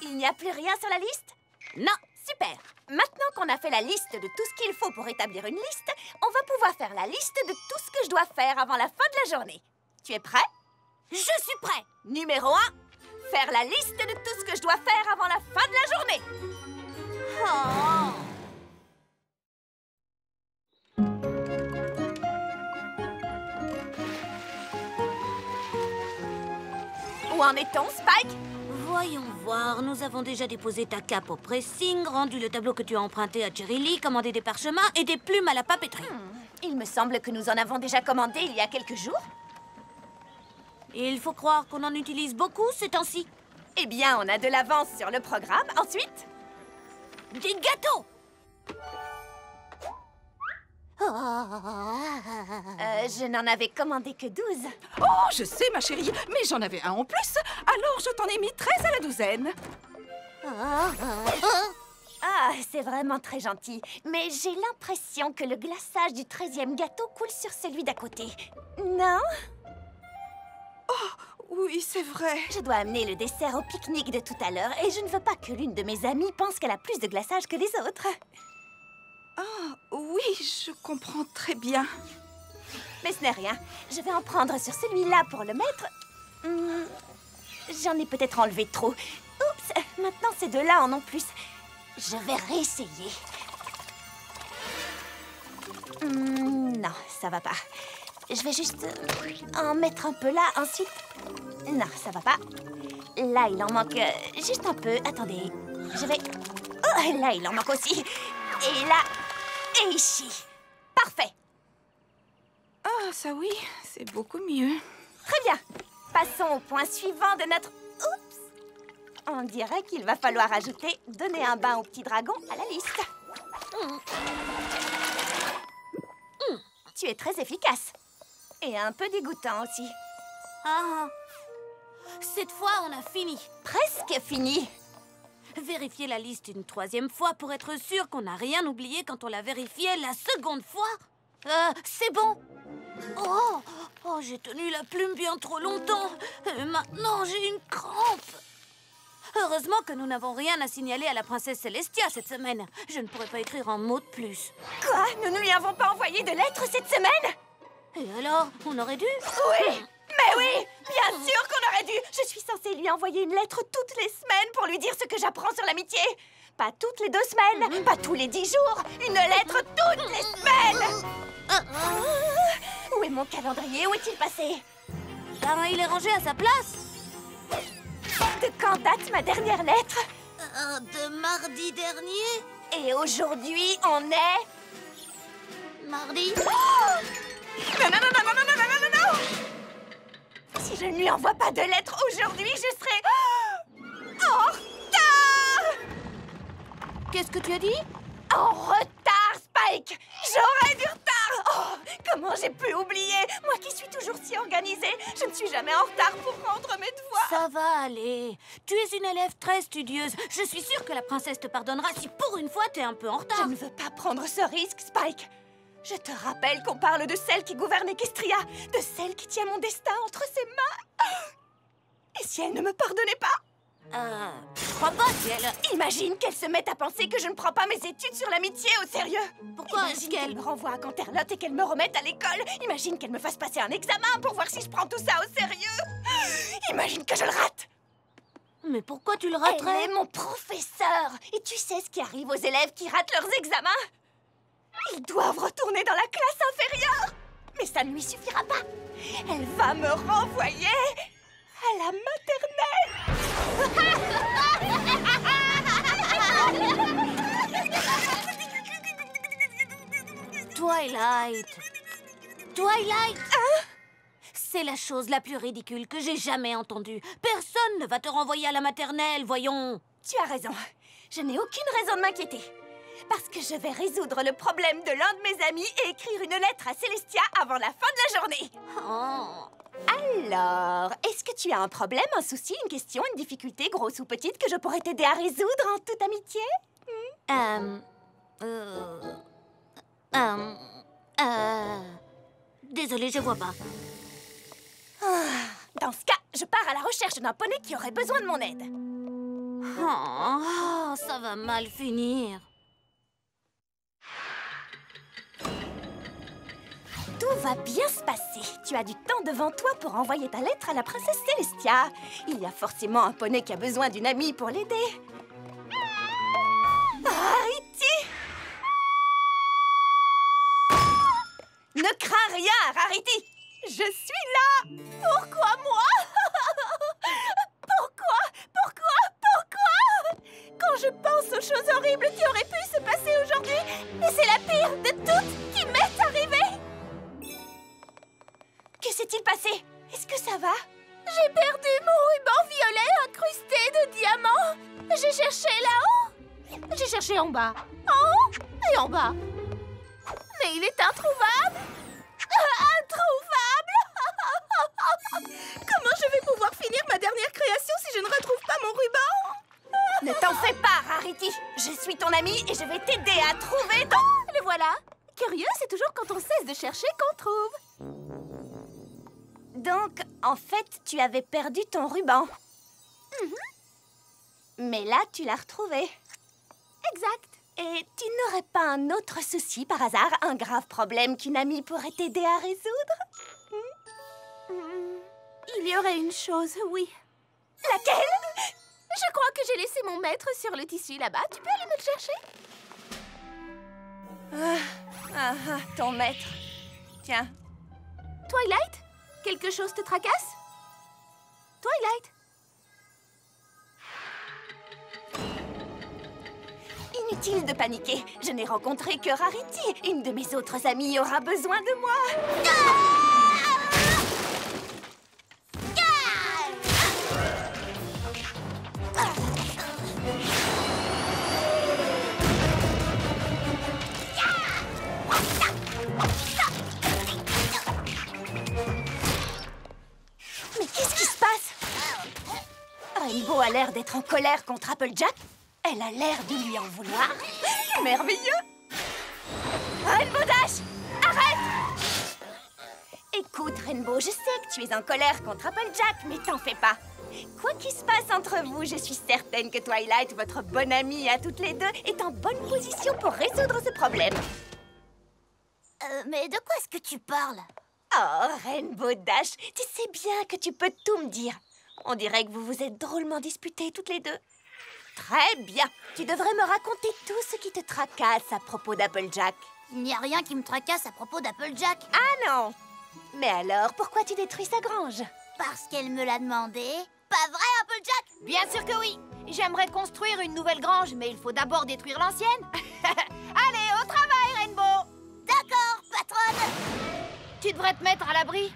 Il n'y a plus rien sur la liste? Non, super. Maintenant qu'on a fait la liste de tout ce qu'il faut pour établir une liste, on va pouvoir faire la liste de tout ce que je dois faire avant la fin de la journée. Tu es prêt? Je suis prêt. Numéro 1, faire la liste de tout ce que je dois faire avant la fin de la journée. Oh. Où en est-on, Spike? Voyons voir, nous avons déjà déposé ta cape au pressing, rendu le tableau que tu as emprunté à Cherry Lee, commandé des parchemins et des plumes à la papeterie. Il me semble que nous en avons déjà commandé il y a quelques jours. Il faut croire qu'on en utilise beaucoup ces temps-ci. Eh bien, on a de l'avance sur le programme. Ensuite, Des gâteaux! je n'en avais commandé que 12. Oh, je sais, ma chérie, mais j'en avais un en plus. Alors, je t'en ai mis 13 à la douzaine. Ah, c'est vraiment très gentil. Mais j'ai l'impression que le glaçage du 13e gâteau coule sur celui d'à côté. Non? Oui, c'est vrai. Je dois amener le dessert au pique-nique de tout à l'heure et je ne veux pas que l'une de mes amies pense qu'elle a plus de glaçage que les autres. Ah, oui, je comprends très bien. Mais ce n'est rien. Je vais en prendre sur celui-là pour le mettre. J'en ai peut-être enlevé trop. Oups, maintenant ces deux-là en ont plus. Je vais réessayer. Non, ça va pas. Je vais juste en mettre un peu là, ensuite... Non, ça va pas. Là, il en manque juste un peu. Attendez, je vais... Oh, là, il en manque aussi. Et là, et ici. Parfait. Ah, ça oui, c'est beaucoup mieux. Très bien. Passons au point suivant de notre... Oups. On dirait qu'il va falloir ajouter « Donner un bain au petit dragon » à la liste. Tu es très efficace. Et un peu dégoûtant aussi. Ah, cette fois, on a fini. Presque fini. Vérifier la liste une 3e fois pour être sûr qu'on n'a rien oublié quand on l'a vérifié la 2e fois. C'est bon. Oh, j'ai tenu la plume bien trop longtemps. Et maintenant, j'ai une crampe. Heureusement que nous n'avons rien à signaler à la princesse Celestia cette semaine. Je ne pourrais pas écrire un mot de plus. Quoi? Nous ne lui avons pas envoyé de lettres cette semaine? Et alors, on aurait dû? Oui! Mais oui! Bien sûr qu'on aurait dû! Je suis censée lui envoyer une lettre toutes les semaines pour lui dire ce que j'apprends sur l'amitié. Pas toutes les 2 semaines, pas tous les 10 jours. Une lettre toutes les semaines! Où est mon calendrier? Où est-il passé? Ben, il est rangé à sa place. De quand date ma dernière lettre? De mardi dernier. Et aujourd'hui, on est... Mardi? Non, non, non, non, non, non, non, non, non, non! Si je ne lui envoie pas de lettre aujourd'hui, je serai... en retard! Qu'est-ce que tu as dit? En retard, Spike! J'aurai du retard! Oh, comment j'ai pu oublier? Moi qui suis toujours si organisée, je ne suis jamais en retard pour rendre mes devoirs. Ça va aller. Tu es une élève très studieuse. Je suis sûre que la princesse te pardonnera si pour une fois t'es un peu en retard. Je ne veux pas prendre ce risque, Spike. Je te rappelle qu'on parle de celle qui gouverne Equestria, de celle qui tient mon destin entre ses mains. Et si elle ne me pardonnait pas? Je crois pas si elle... Imagine qu'elle se mette à penser que je ne prends pas mes études sur l'amitié au sérieux. Pourquoi est-ce qu'elle me renvoie à Canterlot et qu'elle me remette à l'école. Imagine qu'elle me fasse passer un examen pour voir si je prends tout ça au sérieux. Imagine que je le rate. Mais pourquoi tu le raterais? Elle est mon professeur. Et tu sais ce qui arrive aux élèves qui ratent leurs examens? Ils doivent retourner dans la classe inférieure. Mais ça ne lui suffira pas. Elle va me renvoyer à la maternelle. Twilight. Twilight. C'est la chose la plus ridicule que j'ai jamais entendue. Personne ne va te renvoyer à la maternelle, voyons. Tu as raison. Je n'ai aucune raison de m'inquiéter. Parce que je vais résoudre le problème de l'un de mes amis et écrire une lettre à Celestia avant la fin de la journée. Oh. Alors, est-ce que tu as un problème, un souci, une question, une difficulté, grosse ou petite, que je pourrais t'aider à résoudre en toute amitié? Désolée, je vois pas. Dans ce cas, je pars à la recherche d'un poney qui aurait besoin de mon aide. Oh, ça va mal finir. Tout va bien se passer. Tu as du temps devant toi pour envoyer ta lettre à la princesse Celestia. Il y a forcément un poney qui a besoin d'une amie pour l'aider. Rarity! Ne crains rien, Rarity! Je suis là! Pourquoi moi? Pourquoi? Quand je pense aux choses horribles qui auraient pu se passer aujourd'hui, et c'est la pire de toutes qui m'est arrivée! Que s'est-il passé? Est-ce que ça va? J'ai perdu mon ruban violet incrusté de diamants. J'ai cherché là-haut. J'ai cherché en bas. En haut et en bas. Mais il est introuvable. Introuvable. Comment je vais pouvoir finir ma dernière création si je ne retrouve pas mon ruban? Ne t'en fais pas, Rarity. Je suis ton amie et je vais t'aider à trouver ton... Le voilà. Curieux, c'est toujours quand on cesse de chercher qu'on trouve. Donc, en fait, tu avais perdu ton ruban. Mais là, tu l'as retrouvé. Exact. Et tu n'aurais pas un autre souci, par hasard, un grave problème qu'une amie pourrait t'aider à résoudre? Il y aurait une chose, oui. Laquelle? Je crois que j'ai laissé mon maître sur le tissu là-bas. Tu peux aller me le chercher? Ton maître. Tiens. Twilight? Quelque chose te tracasse? Twilight? Inutile de paniquer. Je n'ai rencontré que Rarity. Une de mes autres amies aura besoin de moi. l'air d'être en colère contre Applejack. Elle a l'air de lui en vouloir. Merveilleux! Rainbow Dash, arrête! Écoute, Rainbow, je sais que tu es en colère contre Applejack, mais t'en fais pas. Quoi qu'il se passe entre vous, je suis certaine que Twilight, votre bonne amie à toutes les deux, est en bonne position pour résoudre ce problème. Mais de quoi est-ce que tu parles? Oh, Rainbow Dash, tu sais bien que tu peux tout me dire. On dirait que vous vous êtes drôlement disputés toutes les deux. Très bien. Tu devrais me raconter tout ce qui te tracasse à propos d'Applejack. Il n'y a rien qui me tracasse à propos d'Applejack. Ah non! Mais alors, pourquoi tu détruis sa grange? Parce qu'elle me l'a demandé. Pas vrai, Applejack? Bien sûr que oui. J'aimerais construire une nouvelle grange, mais il faut d'abord détruire l'ancienne. Allez, au travail, Rainbow! D'accord, patronne. Tu devrais te mettre à l'abri.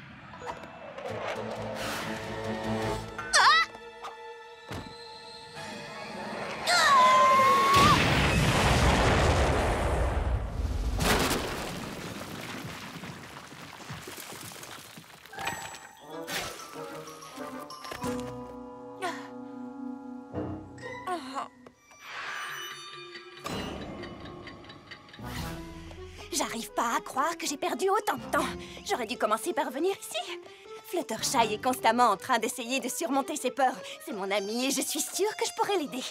J'arrive pas à croire que j'ai perdu autant de temps. J'aurais dû commencer par venir ici. Fluttershy est constamment en train d'essayer de surmonter ses peurs. C'est mon ami et je suis sûre que je pourrais l'aider.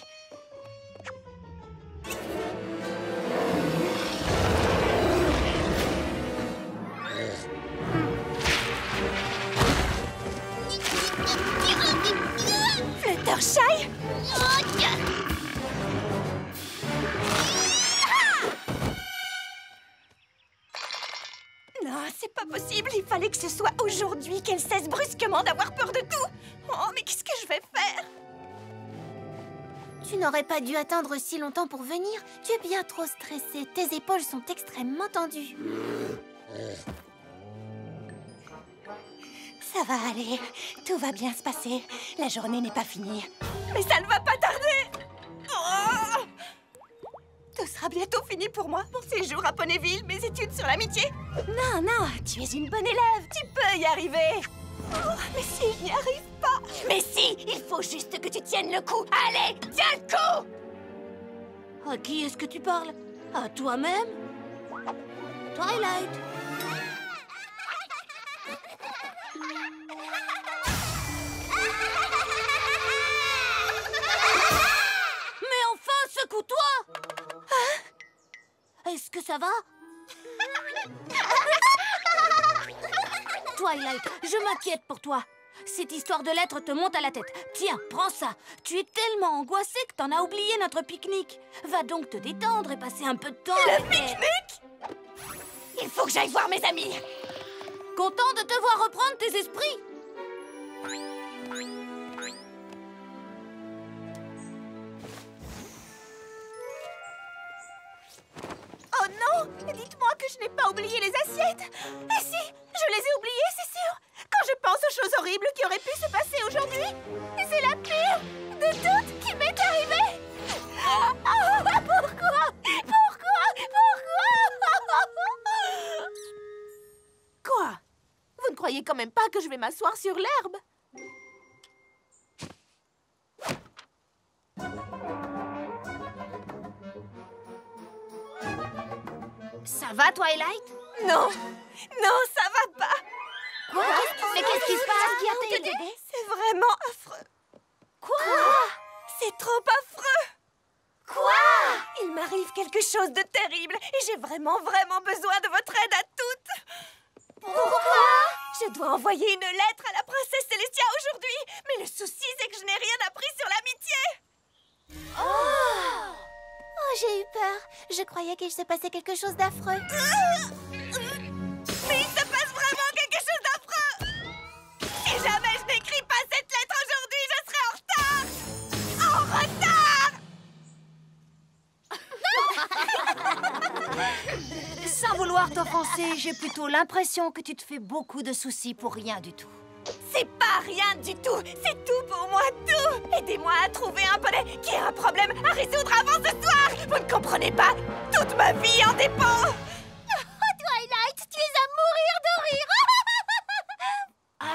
Fluttershy! Non, c'est pas possible. Il fallait que ce soit aujourd'hui qu'elle cesse brusquement d'avoir peur de tout. Oh, mais qu'est-ce que je vais faire? Tu n'aurais pas dû attendre si longtemps pour venir. Tu es bien trop stressée. Tes épaules sont extrêmement tendues. Ça va aller. Tout va bien se passer. La journée n'est pas finie. Mais ça ne va pas tarder. Oh! Tout sera bientôt fini pour moi. Mon séjour à Ponyville, mes études sur l'amitié. Non, non, tu es une bonne élève. Tu peux y arriver. Oh, mais si je n'y arrive pas. Mais si, il faut juste que tu tiennes le coup. Allez, tiens le coup. À qui est-ce que tu parles? À toi-même? Twilight? Mais enfin, secoue-toi! Est-ce que ça va? Twilight, je m'inquiète pour toi. Cette histoire de lettres te monte à la tête. Tiens, prends ça. Tu es tellement angoissée que t'en as oublié notre pique-nique. Va donc te détendre et passer un peu de temps avec elle. Pique-nique? Il faut que j'aille voir mes amis. Content de te voir reprendre tes esprits. Oh non! Dites-moi que je n'ai pas oublié les assiettes! Et si? Je les ai oubliées, c'est sûr! Quand je pense aux choses horribles qui auraient pu se passer aujourd'hui, c'est la pire de toutes qui m'est arrivée! Pourquoi? Quoi? Vous ne croyez quand même pas que je vais m'asseoir sur l'herbe? Ça va, Twilight? Non! Non, ça va pas! Quoi? Mais qu'est-ce qui se passe? Qui a Tenez, t'aidé? c'est vraiment affreux! Quoi? C'est trop affreux! Quoi? Il m'arrive quelque chose de terrible et j'ai vraiment besoin de votre aide à toutes! Pourquoi? Je dois envoyer une lettre à la princesse Célestia aujourd'hui, mais le souci c'est que je n'ai rien appris sur l'amitié! Oh, j'ai eu peur. Je croyais qu'il se passait quelque chose d'affreux. Mais il se passe vraiment quelque chose d'affreux! Si jamais je n'écris pas cette lettre aujourd'hui, je serai en retard! En retard! Sans vouloir t'offenser, j'ai plutôt l'impression que tu te fais beaucoup de soucis pour rien du tout. C'est pas rien du tout! C'est tout pour moi, tout! Aidez-moi à trouver un poney qui a un problème à résoudre avant ce soir! Vous ne comprenez pas? Toute ma vie en dépend! Twilight, tu es à mourir de rire.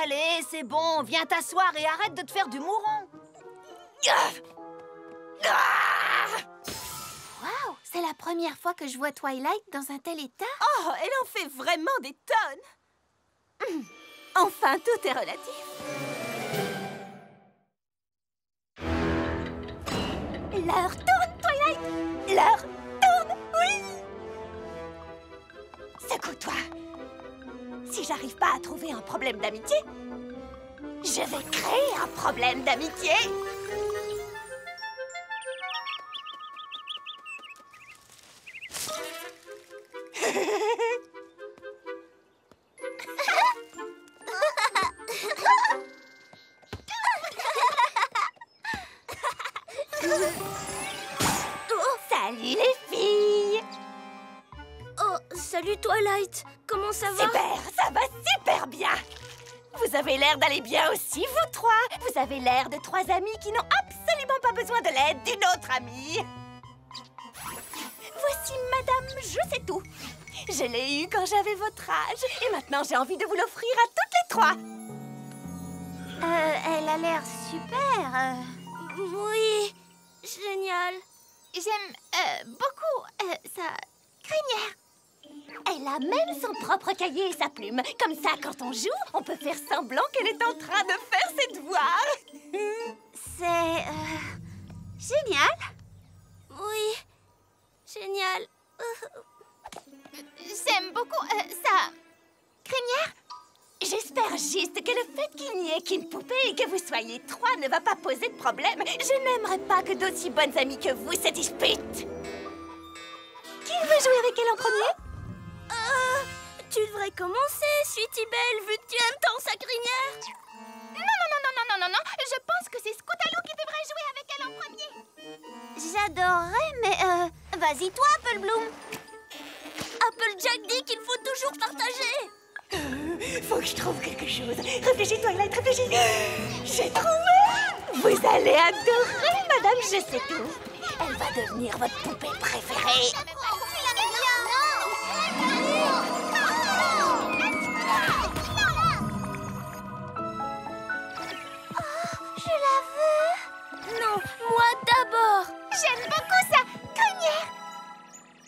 Allez, c'est bon, viens t'asseoir et arrête de te faire du mouron. Waouh, c'est la première fois que je vois Twilight dans un tel état. Oh, elle en fait vraiment des tonnes. Enfin, tout est relatif. L'heure tourne, Twilight. L'heure tourne, oui. Secoue-toi. Si j'arrive pas à trouver un problème d'amitié, je vais créer un problème d'amitié. Salut les filles. Oh, salut Twilight. Comment ça va? Super, ça va super bien. Vous avez l'air d'aller bien aussi, vous trois. Vous avez l'air de trois amis qui n'ont absolument pas besoin de l'aide d'une autre amie. Voici Madame Je sais tout. Je l'ai eue quand j'avais votre âge et maintenant j'ai envie de vous l'offrir à toutes les trois. Elle a l'air super. Oui, génial. J'aime beaucoup sa crinière. Elle a même son propre cahier et sa plume. Comme ça, quand on joue, on peut faire semblant qu'elle est en train de faire ses devoirs. C'est génial. Oui, génial. J'aime beaucoup sa crinière. J'espère juste que le fait qu'il n'y ait qu'une poupée et que vous soyez trois ne va pas poser de problème. Je n'aimerais pas que d'aussi bonnes amies que vous se disputent. Qui veut jouer avec elle en premier? Tu devrais commencer, Sweetie Belle, vu que tu aimes tant sa crinière. Non. Je pense que c'est Scootaloo qui devrait jouer avec elle en premier. J'adorerais, mais vas-y toi, Apple Bloom. Applejack dit qu'il faut toujours partager. Faut que je trouve quelque chose. Réfléchis, Twilight, réfléchis. J'ai trouvé. Vous allez adorer, Madame Je sais tout. Elle va devenir votre poupée préférée. Je la veux. Non, moi d'abord. J'aime beaucoup sa crinière.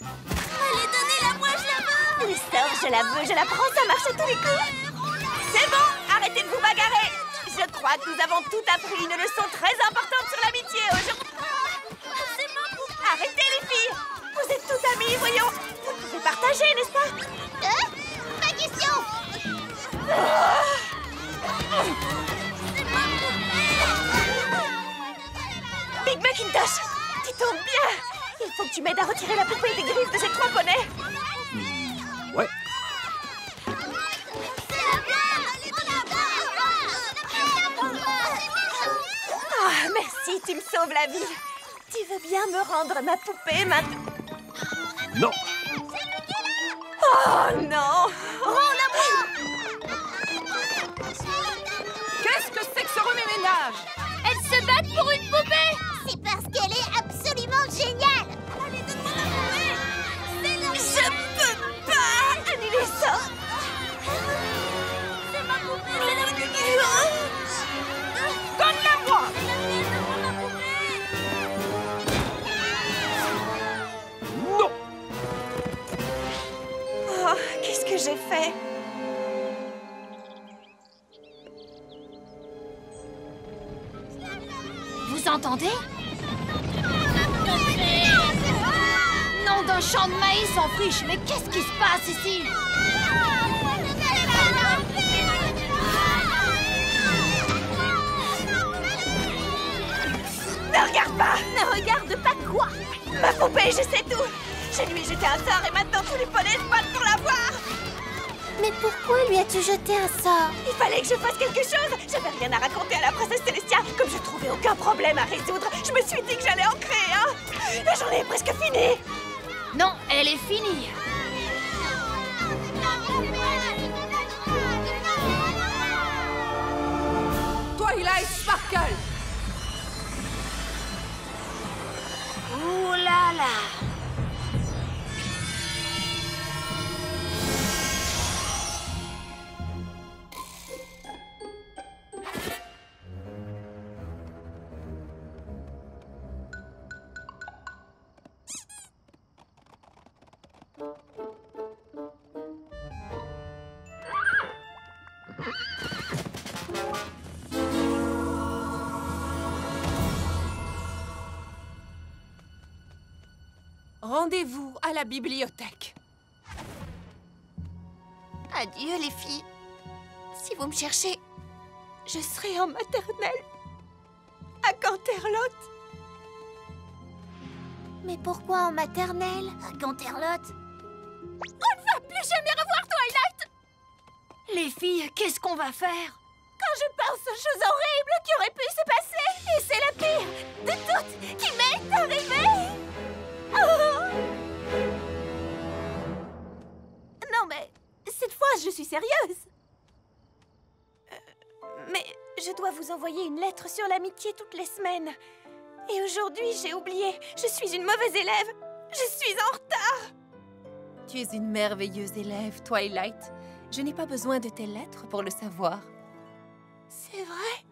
Allez, donnez-la-moi, je la veux. L'histoire, je la veux, je la prends, ça marche à tous les coups. C'est bon, arrêtez de vous bagarrer. Je crois que nous avons tout appris une leçon très importante sur l'amitié aujourd'hui. C'est ma poupée. Arrêtez les filles. Vous êtes toutes amies, voyons. Vous pouvez partager, n'est-ce pas? Pas question. Big Macintosh, tu tombes bien. Il faut que tu m'aides à retirer la poupée des griffes de ces trois poneys. Ouais. Ah, merci, tu me sauves la vie. Tu veux bien me rendre ma poupée maintenant? Non. Oh non! Qu'est-ce que c'est que ce remue-ménage? Elles se battent pour une poupée. C'est parce qu'elle est absolument géniale. Je peux pas annuler ça! C'est ma poupée. Donne-la-moi! Non. Oh, qu'est-ce que j'ai fait? Vous entendez? Nom d'un champ de maïs en friche, mais qu'est-ce qui se passe ici? Ne regarde pas! Ne regarde pas quoi? Ma poupée, je sais tout! Je lui ai jeté un sort et maintenant tous les poneys se battent pour l'avoir! Mais pourquoi lui as-tu jeté un sort? Il fallait que je fasse quelque chose! J'avais rien à raconter à la princesse Célestia! Comme je trouvais aucun problème à résoudre, je me suis dit que j'allais en créer un! La journée est presque finie! Non, elle est finie. Twilight Sparkle. Ouh là là. Rendez-vous à la bibliothèque. Adieu, les filles. Si vous me cherchez, je serai en maternelle. À Canterlot. Mais pourquoi en maternelle? À Canterlot. On ne va plus jamais revoir Twilight! Les filles, qu'est-ce qu'on va faire? Quand je pense aux choses horribles qui auraient pu se passer, et c'est la pire de toutes qui m'est arrivée! Oh! Non mais, cette fois je suis sérieuse. Mais je dois vous envoyer une lettre sur l'amitié toutes les semaines. Et aujourd'hui j'ai oublié, je suis une mauvaise élève. Je suis en retard. Tu es une merveilleuse élève, Twilight. Je n'ai pas besoin de tes lettres pour le savoir. C'est vrai?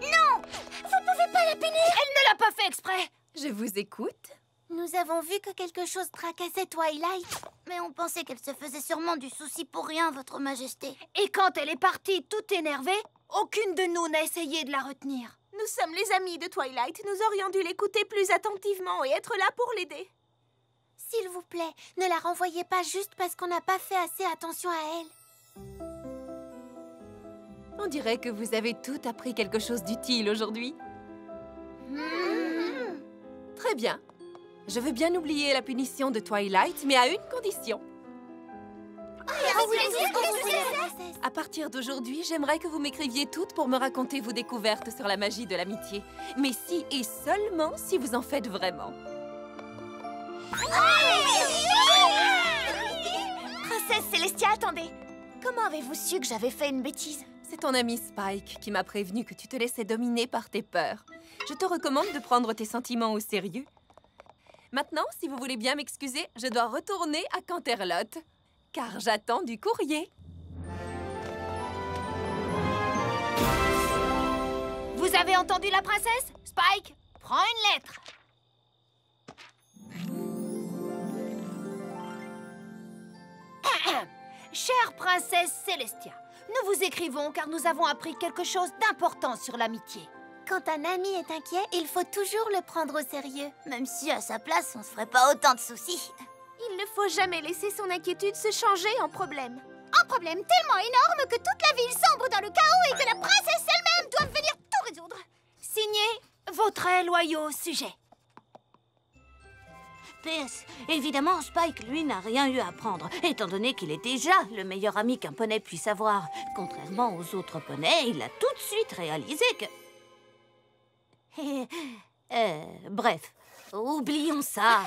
Non! Vous pouvez pas la punir! Elle ne l'a pas fait exprès! Je vous écoute. Nous avons vu que quelque chose tracassait Twilight. Mais on pensait qu'elle se faisait sûrement du souci pour rien, Votre Majesté. Et quand elle est partie toute énervée, aucune de nous n'a essayé de la retenir. Nous sommes les amis de Twilight. Nous aurions dû l'écouter plus attentivement et être là pour l'aider. S'il vous plaît, ne la renvoyez pas juste parce qu'on n'a pas fait assez attention à elle. On dirait que vous avez toutes appris quelque chose d'utile aujourd'hui. Très bien. Je veux bien oublier la punition de Twilight, mais à une condition. À partir d'aujourd'hui, j'aimerais que vous m'écriviez toutes pour me raconter vos découvertes sur la magie de l'amitié. Mais si et seulement si vous en faites vraiment. Princesse Célestia, attendez. Comment avez-vous su que j'avais fait une bêtise? C'est ton ami Spike qui m'a prévenu que tu te laissais dominer par tes peurs. Je te recommande de prendre tes sentiments au sérieux. Maintenant, si vous voulez bien m'excuser, je dois retourner à Canterlot, car j'attends du courrier. Vous avez entendu la princesse? Spike, prends une lettre. Chère princesse Célestia, nous vous écrivons car nous avons appris quelque chose d'important sur l'amitié. Quand un ami est inquiet, il faut toujours le prendre au sérieux. Même si à sa place, on se ferait pas autant de soucis. Il ne faut jamais laisser son inquiétude se changer en problème. Un problème tellement énorme que toute la ville sombre dans le chaos et que la princesse elle-même doit venir tout résoudre. Signé, vos très loyaux sujets. PS, évidemment, Spike, lui, n'a rien eu à apprendre, étant donné qu'il est déjà le meilleur ami qu'un poney puisse avoir. Contrairement aux autres poneys, il a tout de suite réalisé que... bref, oublions ça.